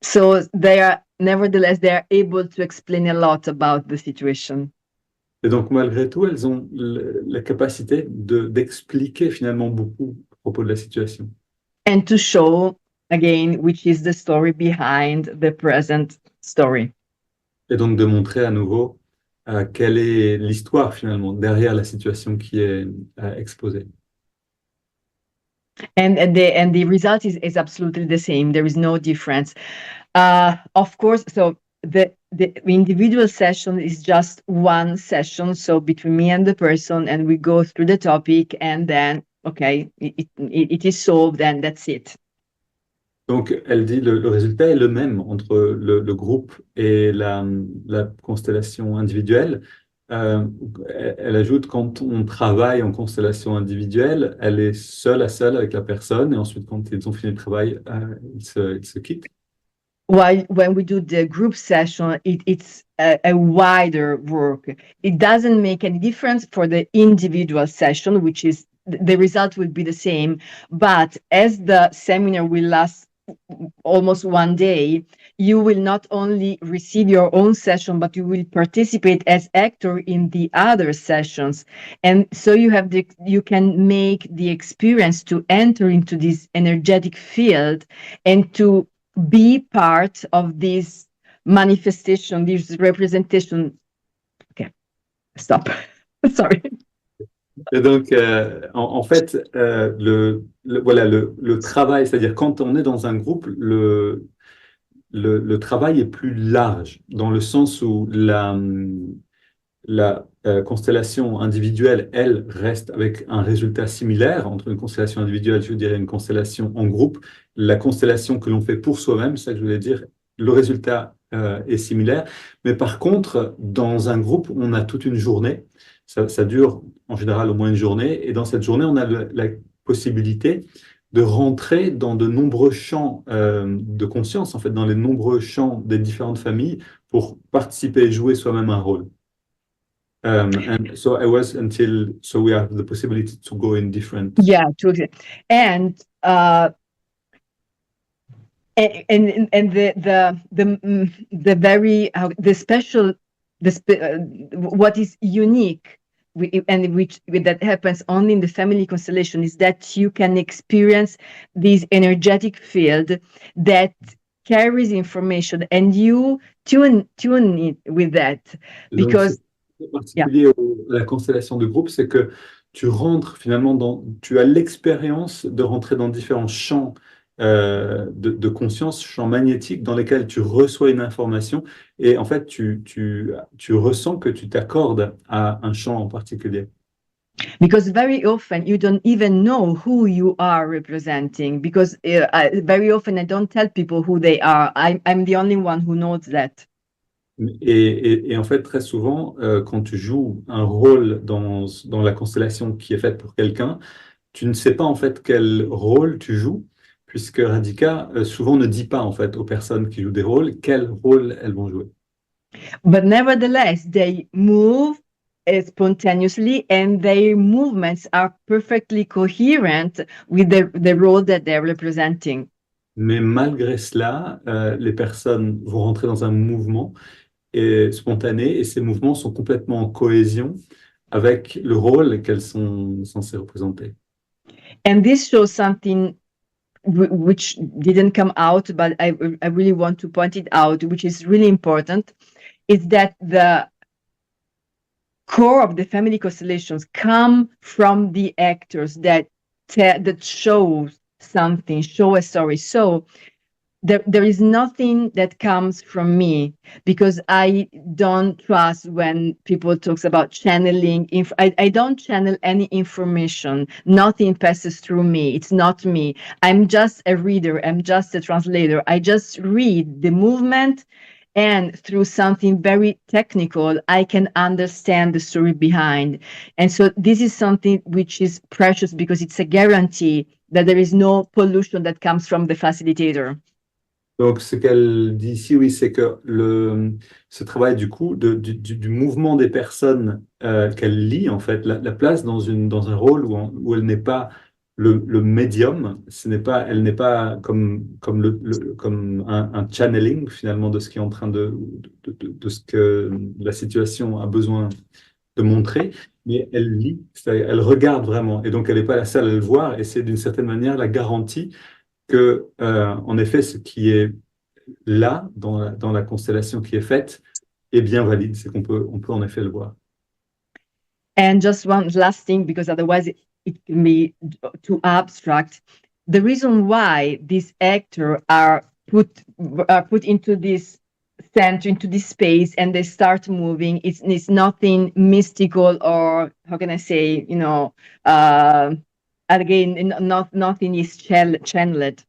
So they are, nevertheless, they are able to explain a lot about the situation. Et donc, malgré tout, elles ont la capacité d'expliquer finalement beaucoup à propos de la situation. And to show, again, which is the story behind the present story. Et donc de montrer à nouveau quelle est l'histoire finalement derrière la situation qui est exposée. And the result is absolutely the same. There is no difference. Of course, so the individual session is just one session, so between me and the person, and we go through the topic, and then okay, it is solved, and that's it. Donc elle dit le résultat est le même entre le groupe et la constellation individuelle. Elle ajoute quand on travaille en constellation individuelle, elle est seule à seule avec la personne et ensuite quand ils ont fini le travail, ils se quittent. While when we do the group session, it's a wider work. It doesn't make any difference for the individual session, which is the result will be the same. But as the seminar will last almost one day, you will not only receive your own session, but you will participate as actor in the other sessions. And so you can make the experience to enter into this energetic field and to be part of this manifestation, this representation. Okay, stop. Sorry. Et donc, en fait, voilà, le travail, c'est-à-dire quand on est dans un groupe, le travail est plus large, dans le sens où la constellation individuelle, elle, reste avec un résultat similaire. Entre une constellation individuelle, je veux dire, et une constellation en groupe. La constellation que l'on fait pour soi-même, c'est ça que je voulais dire, le résultat est similaire. Mais par contre, dans un groupe, on a toute une journée. Ça dure en général au moins une journée. Et dans cette journée, on a la possibilité de rentrer dans de nombreux champs de conscience, en fait, dans les nombreux champs des différentes familles pour participer et jouer soi-même un rôle. And so so we have the possibility to go in different. Yeah, true. And the very the special what is unique and which that happens only in the family constellation is that you can experience this energetic field that carries information and you tune it with that because donc, particulier à la constellation de groupe, c'est que tu rentres finalement tu as l'expérience de rentrer dans différents champs de conscience, champs magnétiques dans lesquels tu reçois une information et en fait tu ressens que tu t'accordes à un champ en particulier. Because very often you don't even know who you are representing because very often I don't tell people who they are. I'm the only one who knows that. Et en fait, très souvent, quand tu joues un rôle dans la constellation qui est faite pour quelqu'un, tu ne sais pas en fait quel rôle tu joues, puisque Radhika souvent ne dit pas en fait aux personnes qui jouent des rôles quel rôle elles vont jouer. But nevertheless, they move spontaneously and their movements are perfectly coherent with the role that they're representing. Mais malgré cela, les personnes vont rentrer dans un mouvement spontané et ces mouvements sont complètement en cohésion avec le rôle qu'elles sont censées représenter. And this shows something which didn't come out, but I really want to point it out, which is really important, is that the core of the family constellations come from the actors that show something, show a story. So there is nothing that comes from me because I don't trust when people talks about channeling. I don't channel any information. Nothing passes through me. It's not me. I'm just a reader. I'm just a translator. I just read the movement and through something very technical, I can understand the story behind. And so this is something which is precious because it's a guarantee that there is no pollution that comes from the facilitator. Donc, ce qu'elle dit ici, oui, c'est que ce travail du coup du mouvement des personnes qu'elle lit, en fait, la place dans un rôle où elle n'est pas le médium, elle n'est pas comme un channeling finalement de ce qui est en train de ce que la situation a besoin de montrer, mais elle lit, c'est-à-dire elle regarde vraiment, et donc elle n'est pas la seule à le voir, et c'est d'une certaine manière la garantie que, en effet, ce qui est là, dans la constellation qui est faite, est bien valide. C'est on peut en effet le voir. And just one last thing, because otherwise it can be too abstract. The reason why these actors are put into this center, into this space, and they start moving, it's nothing mystical or, how can I say, again, nothing is channeled.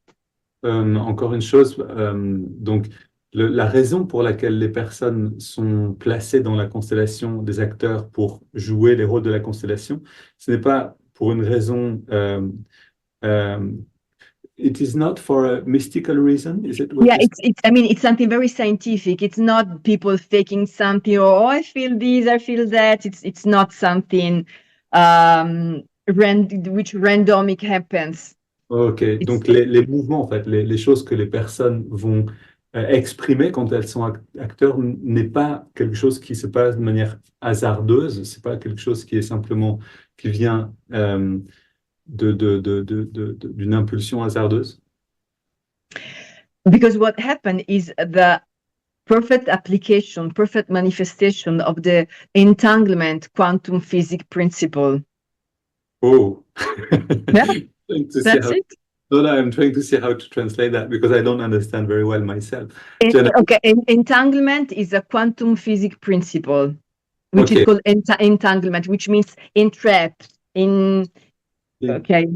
Encore une chose, donc la raison pour laquelle les personnes sont placées dans la constellation des acteurs pour jouer les rôles de la constellation, ce n'est pas pour une raison. It is not for a mystical reason, is it? Yeah, it's something very scientific. It's not people faking something, or oh, I feel this, I feel that. It's not something which randomly happens. Ok, donc les mouvements, en fait, les choses que les personnes vont exprimer quand elles sont acteurs n'est pas quelque chose qui se passe de manière hasardeuse, c'est pas quelque chose qui est simplement, qui vient d'une impulsion hasardeuse. Because what happened is the perfect application, perfect manifestation of the entanglement quantum physics principle. Oh. Yeah. That's it. No, I'm trying to see how to translate that because I don't understand very well myself. Okay, entanglement is a quantum physics principle, which is called entanglement, which means entrapped in. Okay.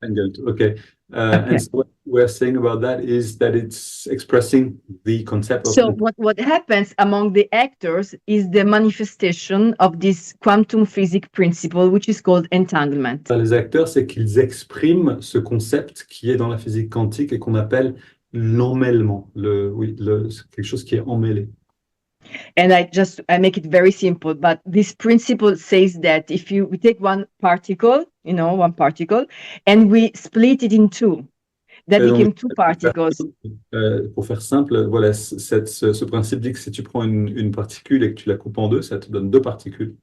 Entangled. Okay. And so what we're saying about that is that it's expressing the concept of. So what happens among the actors is the manifestation of this quantum physics principle, which is called entanglement. Les acteurs, c'est qu'ils expriment ce concept qui est dans la physique quantique et qu'on appelle l'emmêlement. Quelque chose qui est emmêlé. And I make it very simple, but this principle says that if we take one particle, and we split it in two, that became two particles. Pour faire simple, voilà, ce principe dit que si tu prends une particule et que tu la coupes en deux, ça te donne deux particules.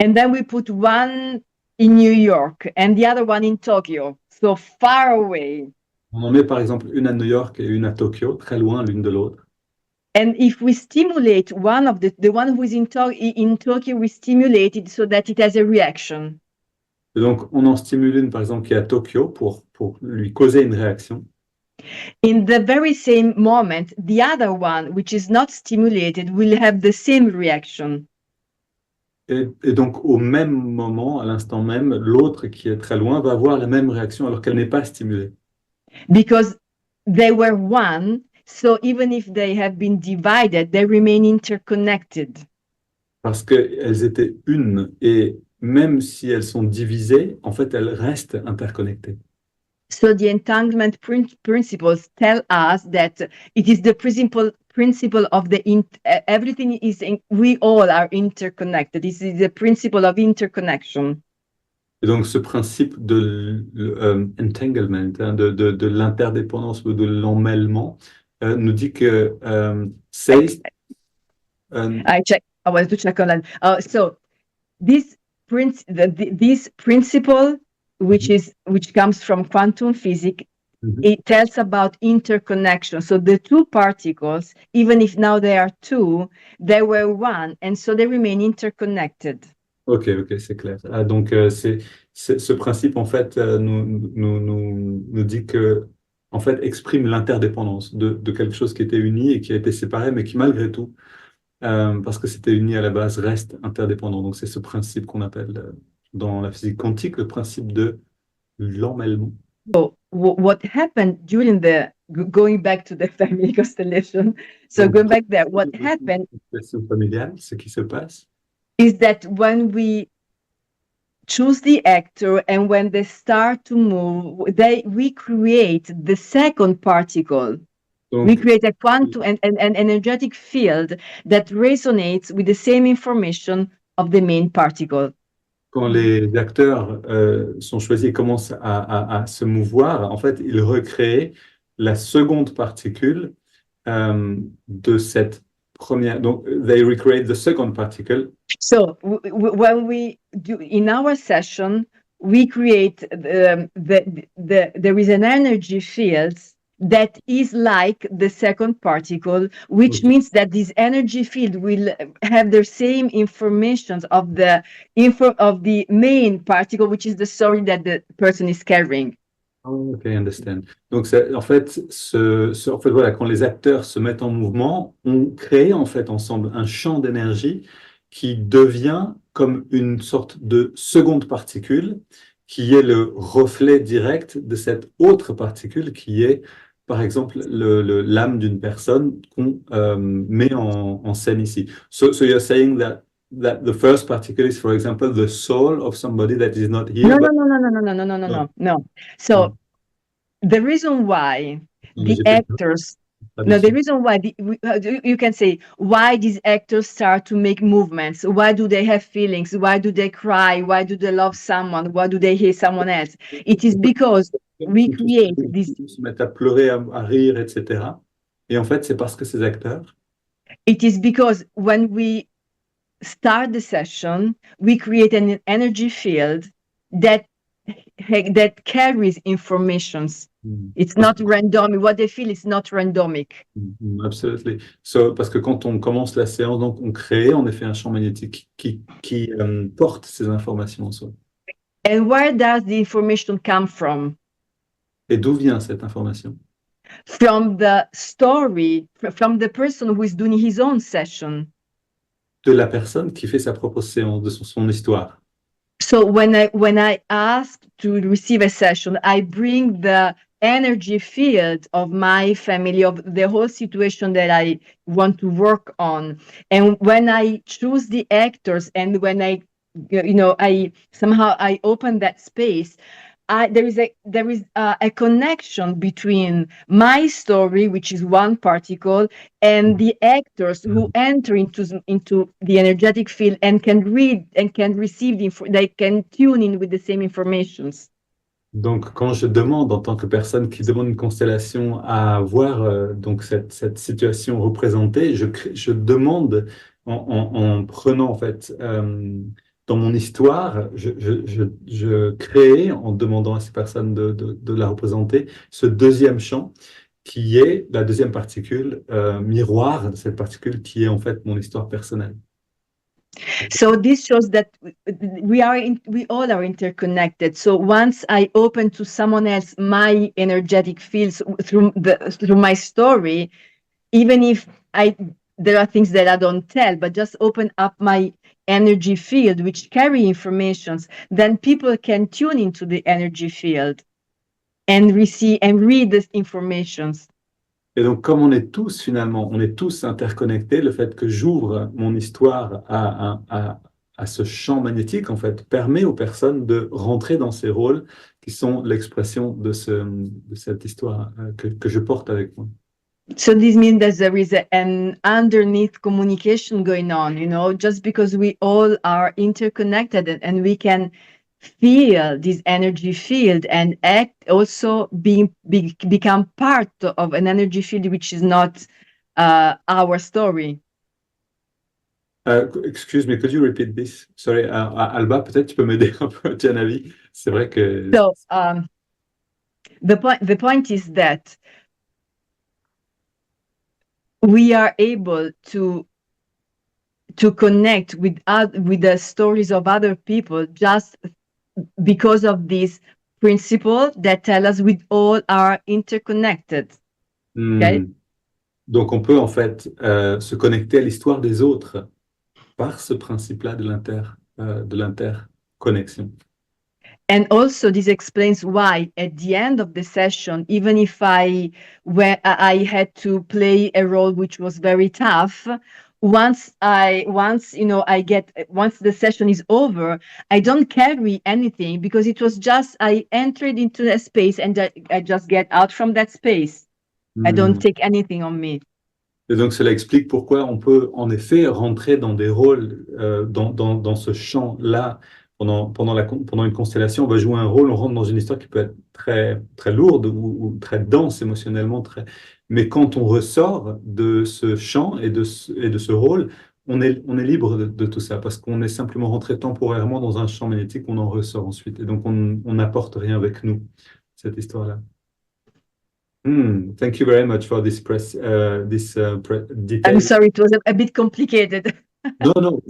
And then we put one in New York and the other one in Tokyo, so far away. On en met par exemple une à New York et une à Tokyo, très loin l'une de l'autre. And if we stimulate one of the one who is in Tokyo, we stimulate it so that it has a reaction. Et donc, on en stimule une, par exemple, qui est à Tokyo pour lui causer une réaction. In the very same moment, the other one, which is not stimulated, will have the same reaction. Et donc, au même moment, à l'instant même, l'autre qui est très loin va avoir la même réaction alors qu'elle n'est pas stimulée. Because they were one, so even if they have been divided, they remain interconnected. Parce qu'elles étaient une, et même si elles sont divisées, en fait, elles restent interconnectées. So the entanglement principles tell us that it is the principle of everything is we all are interconnected. This is the principle of interconnection. Et donc ce principe de entanglement, de l'interdépendance ou de l'emmêlement, nous dit que says. I wanted to check on that. So this principle, which comes from quantum physics, it tells about interconnection. So the two particles, even if now they are two, they were one, and so they remain interconnected. Ok, c'est clair. Donc ce principe en fait nous dit que en fait exprime l'interdépendance de quelque chose qui était uni et qui a été séparé, mais qui malgré tout, parce que c'était uni à la base, reste interdépendant. Donc c'est ce principe qu'on appelle dans la physique quantique le principe de l'emmêlement. So what happened during going back to the family constellation. So Donc, going back there, what happened constellation familiale, ce qui se passe, is that when we choose the actor and when they start to move, we create the second particle. We donc, create a quantum an energetic field that resonates with the same information of the main particle. quand les acteurs sont choisis et commencent à se mouvoir, en fait, ils recréent la seconde particule de cette première. Donc, they recreate the second particle. So when we do in our session, we create there is an energy field that is like the second particle, which Okay. means that this energy field will have the same informations of the main particle, which is the story that the person is carrying. Oh, okay, I understand. Donc, en fait, en fait, voilà, quand les acteurs se mettent en mouvement, on crée en fait ensemble un champ d'énergie qui devient comme une sorte de seconde particule, qui est le reflet direct de cette autre particule qui est, par exemple, l'âme d'une personne qu'on met en scène ici. So you're saying that the first particle is, for example, the soul of somebody that is not here, No, but no. So the reason why the j'ai fait actors, une no, the traduction. reason why you can say why these actors start to make movements, why do they have feelings, why do they cry, why do they love someone, why do they hate someone else? It is because we create this. Ils se mettent à pleurer, à rire, etc. Et en fait, c'est parce que ces acteurs, It is because when we start the session, we create an energy field that carries informations. It's not random. What they feel is not randomic. Absolutely. So, parce que quand on commence la séance, donc on crée en effet un champ magnétique qui porte ces informations en soi. And where does the information come from? Et d'où vient cette information? From the story, from the person who is doing his own session. De la personne qui fait sa propre séance, de son histoire. So when I ask to receive a session, I bring the energy field of my family, of the whole situation that I want to work on. And when I choose the actors and when I open that space, there is a connection between my story, which is one particle, and the actors who enter into the energetic field and can read and can receive they can tune in with the same informations. Donc, quand je demande en tant que personne qui demande une constellation à voir donc cette situation représentée, je demande en prenant en fait dans mon histoire, je crée en demandant à ces personnes de la représenter ce deuxième champ qui est la deuxième particule miroir de cette particule qui est en fait mon histoire personnelle. So this shows that we all are interconnected. So once I open to someone else my energetic fields through my story, even if there are things that I don't tell, but just open up my energy field, which carry informations, then people can tune into the energy field and receive and read the informations. Et donc, comme on est tous finalement, on est tous interconnectés, le fait que j'ouvre mon histoire à ce champ magnétique, en fait, permet aux personnes de rentrer dans ces rôles qui sont l'expression de cette histoire que je porte avec moi. So this means that there is an underneath communication going on, just because we all are interconnected and we can feel this energy field and act also become part of an energy field which is not our story. Excuse me, could you repeat this? Sorry, Alba, peut-être tu peux m'aider un peu, tu as un avis? C'est vrai que... So the point is that we are able to connect with the stories of other people just because of this principle that tell us we all are interconnected. Okay? Donc on peut en fait se connecter à l'histoire des autres par ce principe-là de l'interconnexion. And also this explains why at the end of the session, even if I had to play a role which was very tough, once the session is over, I don't carry anything because it was just I entered into a space and I just get out from that space. I don't take anything on me. Et donc, cela explique pourquoi on peut en effet rentrer dans des rôles dans ce champ-là. Pendant une constellation, on va jouer un rôle, on rentre dans une histoire qui peut être très, très lourde ou très dense émotionnellement. Mais quand on ressort de ce champ et de ce rôle, on est libre de tout ça parce qu'on est simplement rentré temporairement dans un champ magnétique, on en ressort ensuite. Et donc, on n'apporte rien avec nous, cette histoire-là. Thank you very much for this detail. I'm sorry, it was a bit complicated. No.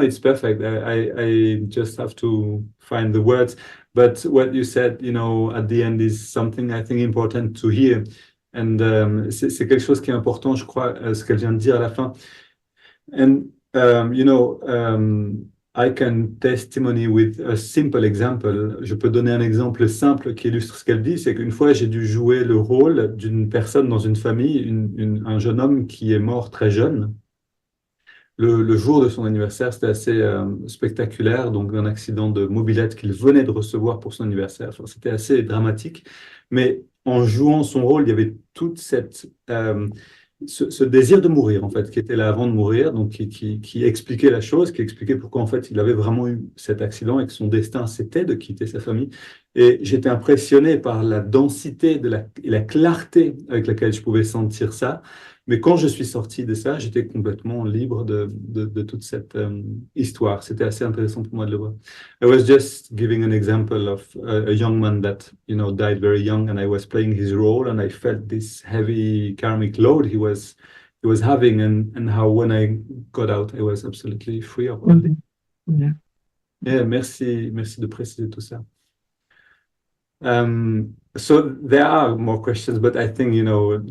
It's perfect. I just have to find the words. But what you said, at the end is something I think important to hear. And c'est quelque chose qui est important, je crois, ce qu'elle vient de dire à la fin. And I can testimony with a simple example. Je peux donner un exemple simple qui illustre ce qu'elle dit. C'est qu'une fois, j'ai dû jouer le rôle d'une personne dans une famille, un jeune homme qui est mort très jeune. Le jour de son anniversaire, c'était assez spectaculaire, donc d'un accident de mobilette qu'il venait de recevoir pour son anniversaire. Enfin, c'était assez dramatique. Mais en jouant son rôle, il y avait toute ce désir de mourir, en fait, qui était là avant de mourir, donc qui expliquait la chose, qui expliquait pourquoi, en fait, il avait vraiment eu cet accident et que son destin, c'était de quitter sa famille. Et j'étais impressionné par la densité et la clarté avec laquelle je pouvais sentir ça. Mais quand je suis sorti de ça, j'étais complètement libre de toute cette histoire. C'était assez intéressant pour moi de le voir. I was just giving an example of a young man that, died very young, and I was playing his role, and I felt this heavy karmic load he was having, and how when I got out, I was absolutely free of all this. Yeah. Yeah, merci de préciser tout ça. So there are more questions, but I think,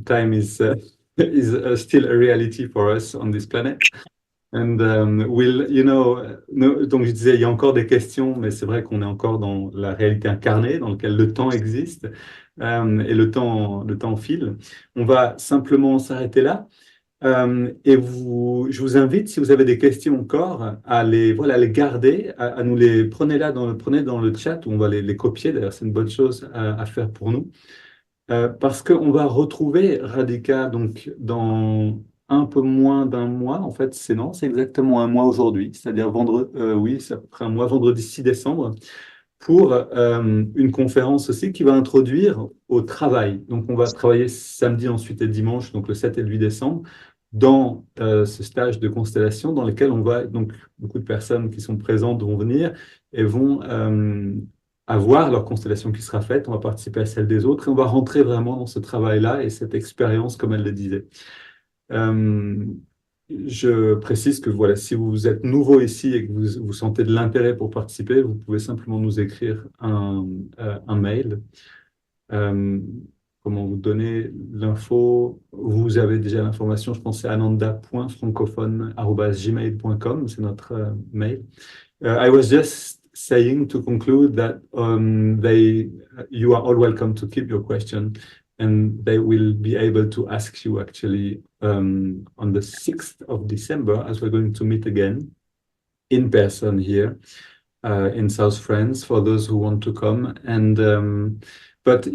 time is still a reality for us on this planet. And donc je disais, il y a encore des questions, mais c'est vrai qu'on est encore dans la réalité incarnée, dans laquelle le temps existe et le temps file. On va simplement s'arrêter là. Et je vous invite, si vous avez des questions encore, à les garder, à nous les prenez dans le chat, où on va les copier. D'ailleurs, c'est une bonne chose à faire pour nous. Parce qu'on va retrouver Radhika donc, dans un peu moins d'un mois. En fait, c'est exactement un mois aujourd'hui, c'est-à-dire c'est à peu près un mois, vendredi 6 décembre, pour une conférence aussi qui va introduire au travail. Donc, on va travailler samedi, ensuite et dimanche, donc le 7 et le 8 décembre, dans ce stage de constellation dans lequel donc beaucoup de personnes qui sont présentes vont venir et vont avoir leur constellation qui sera faite, on va participer à celle des autres et on va rentrer vraiment dans ce travail-là et cette expérience, comme elle le disait. Je précise que voilà, si vous êtes nouveau ici et que vous sentez de l'intérêt pour participer, vous pouvez simplement nous écrire un mail. Comment vous donner l'info? Vous avez déjà l'information, je pense c'est ananda.francophone@gmail.com, c'est notre mail. I was just saying to conclude that you are all welcome to keep your question and they will be able to ask you actually on the 6th of December as we're going to meet again in person here in South France for those who want to come. And but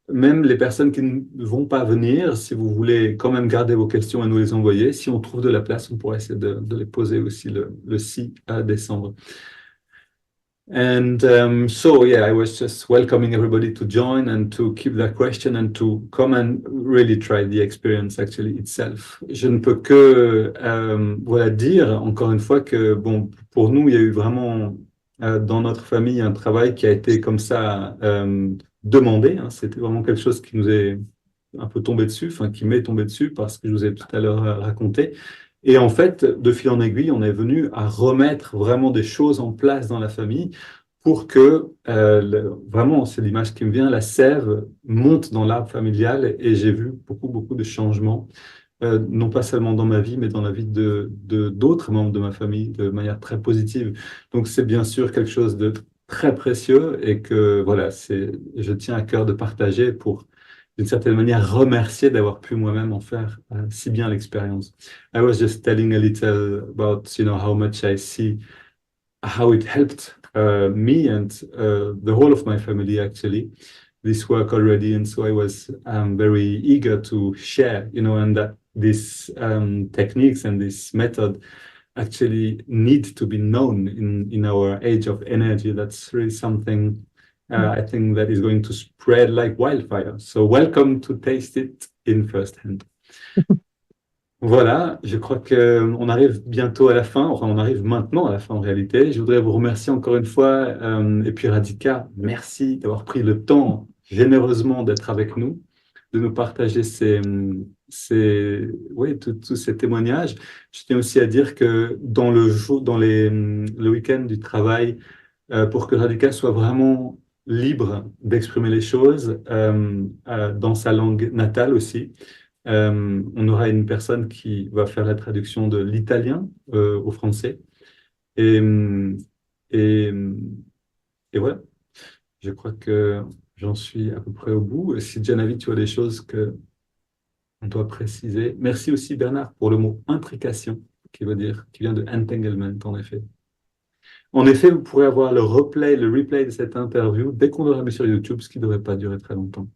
même les personnes qui ne vont pas venir, si vous voulez quand même garder vos questions et nous les envoyer, si on trouve de la place, on pourra essayer de les poser aussi le 6 décembre. And so, yeah, I was just welcoming everybody to join and to keep that question and to come and really try the experience actually itself. Je ne peux que dire encore une fois que, bon, pour nous, il y a eu vraiment dans notre famille un travail qui a été comme ça demandé. Hein. C'était vraiment quelque chose qui nous est un peu tombé dessus, enfin qui m'est tombé dessus parce que je vous ai tout à l'heure raconté. Et en fait, de fil en aiguille, on est venu à remettre vraiment des choses en place dans la famille pour que, vraiment, c'est l'image qui me vient, la sève monte dans l'arbre familial et j'ai vu beaucoup de changements, non pas seulement dans ma vie, mais dans la vie d'autres membres de ma famille de manière très positive. Donc, c'est bien sûr quelque chose de très précieux et que voilà, je tiens à cœur de partager pour, d'une certaine manière, remercier d'avoir pu moi-même en faire si bien l'expérience. I was just telling a little about, how much I see how it helped me and the whole of my family actually this work already, and so I was very eager to share, and that these techniques and this method actually need to be known in our age of energy. That's really something I think that is going to spread like wildfire. So welcome to taste it in first hand. Voilà, je crois qu'on arrive bientôt à la fin, enfin on arrive maintenant à la fin en réalité. Je voudrais vous remercier encore une fois, et puis Radhika, merci d'avoir pris le temps généreusement d'être avec nous, de nous partager oui, tous ces témoignages. Je tiens aussi à dire que dans le week-end du travail, pour que Radhika soit vraiment libre d'exprimer les choses dans sa langue natale aussi, on aura une personne qui va faire la traduction de l'italien au français. Et, et, et voilà, je crois que j'en suis à peu près au bout. Si Janavi, tu as des choses que on doit préciser. Merci aussi Bernard pour le mot intrication, qui vient de entanglement en effet. En effet, vous pourrez avoir le replay de cette interview dès qu'on l'aura mis sur YouTube, ce qui ne devrait pas durer très longtemps.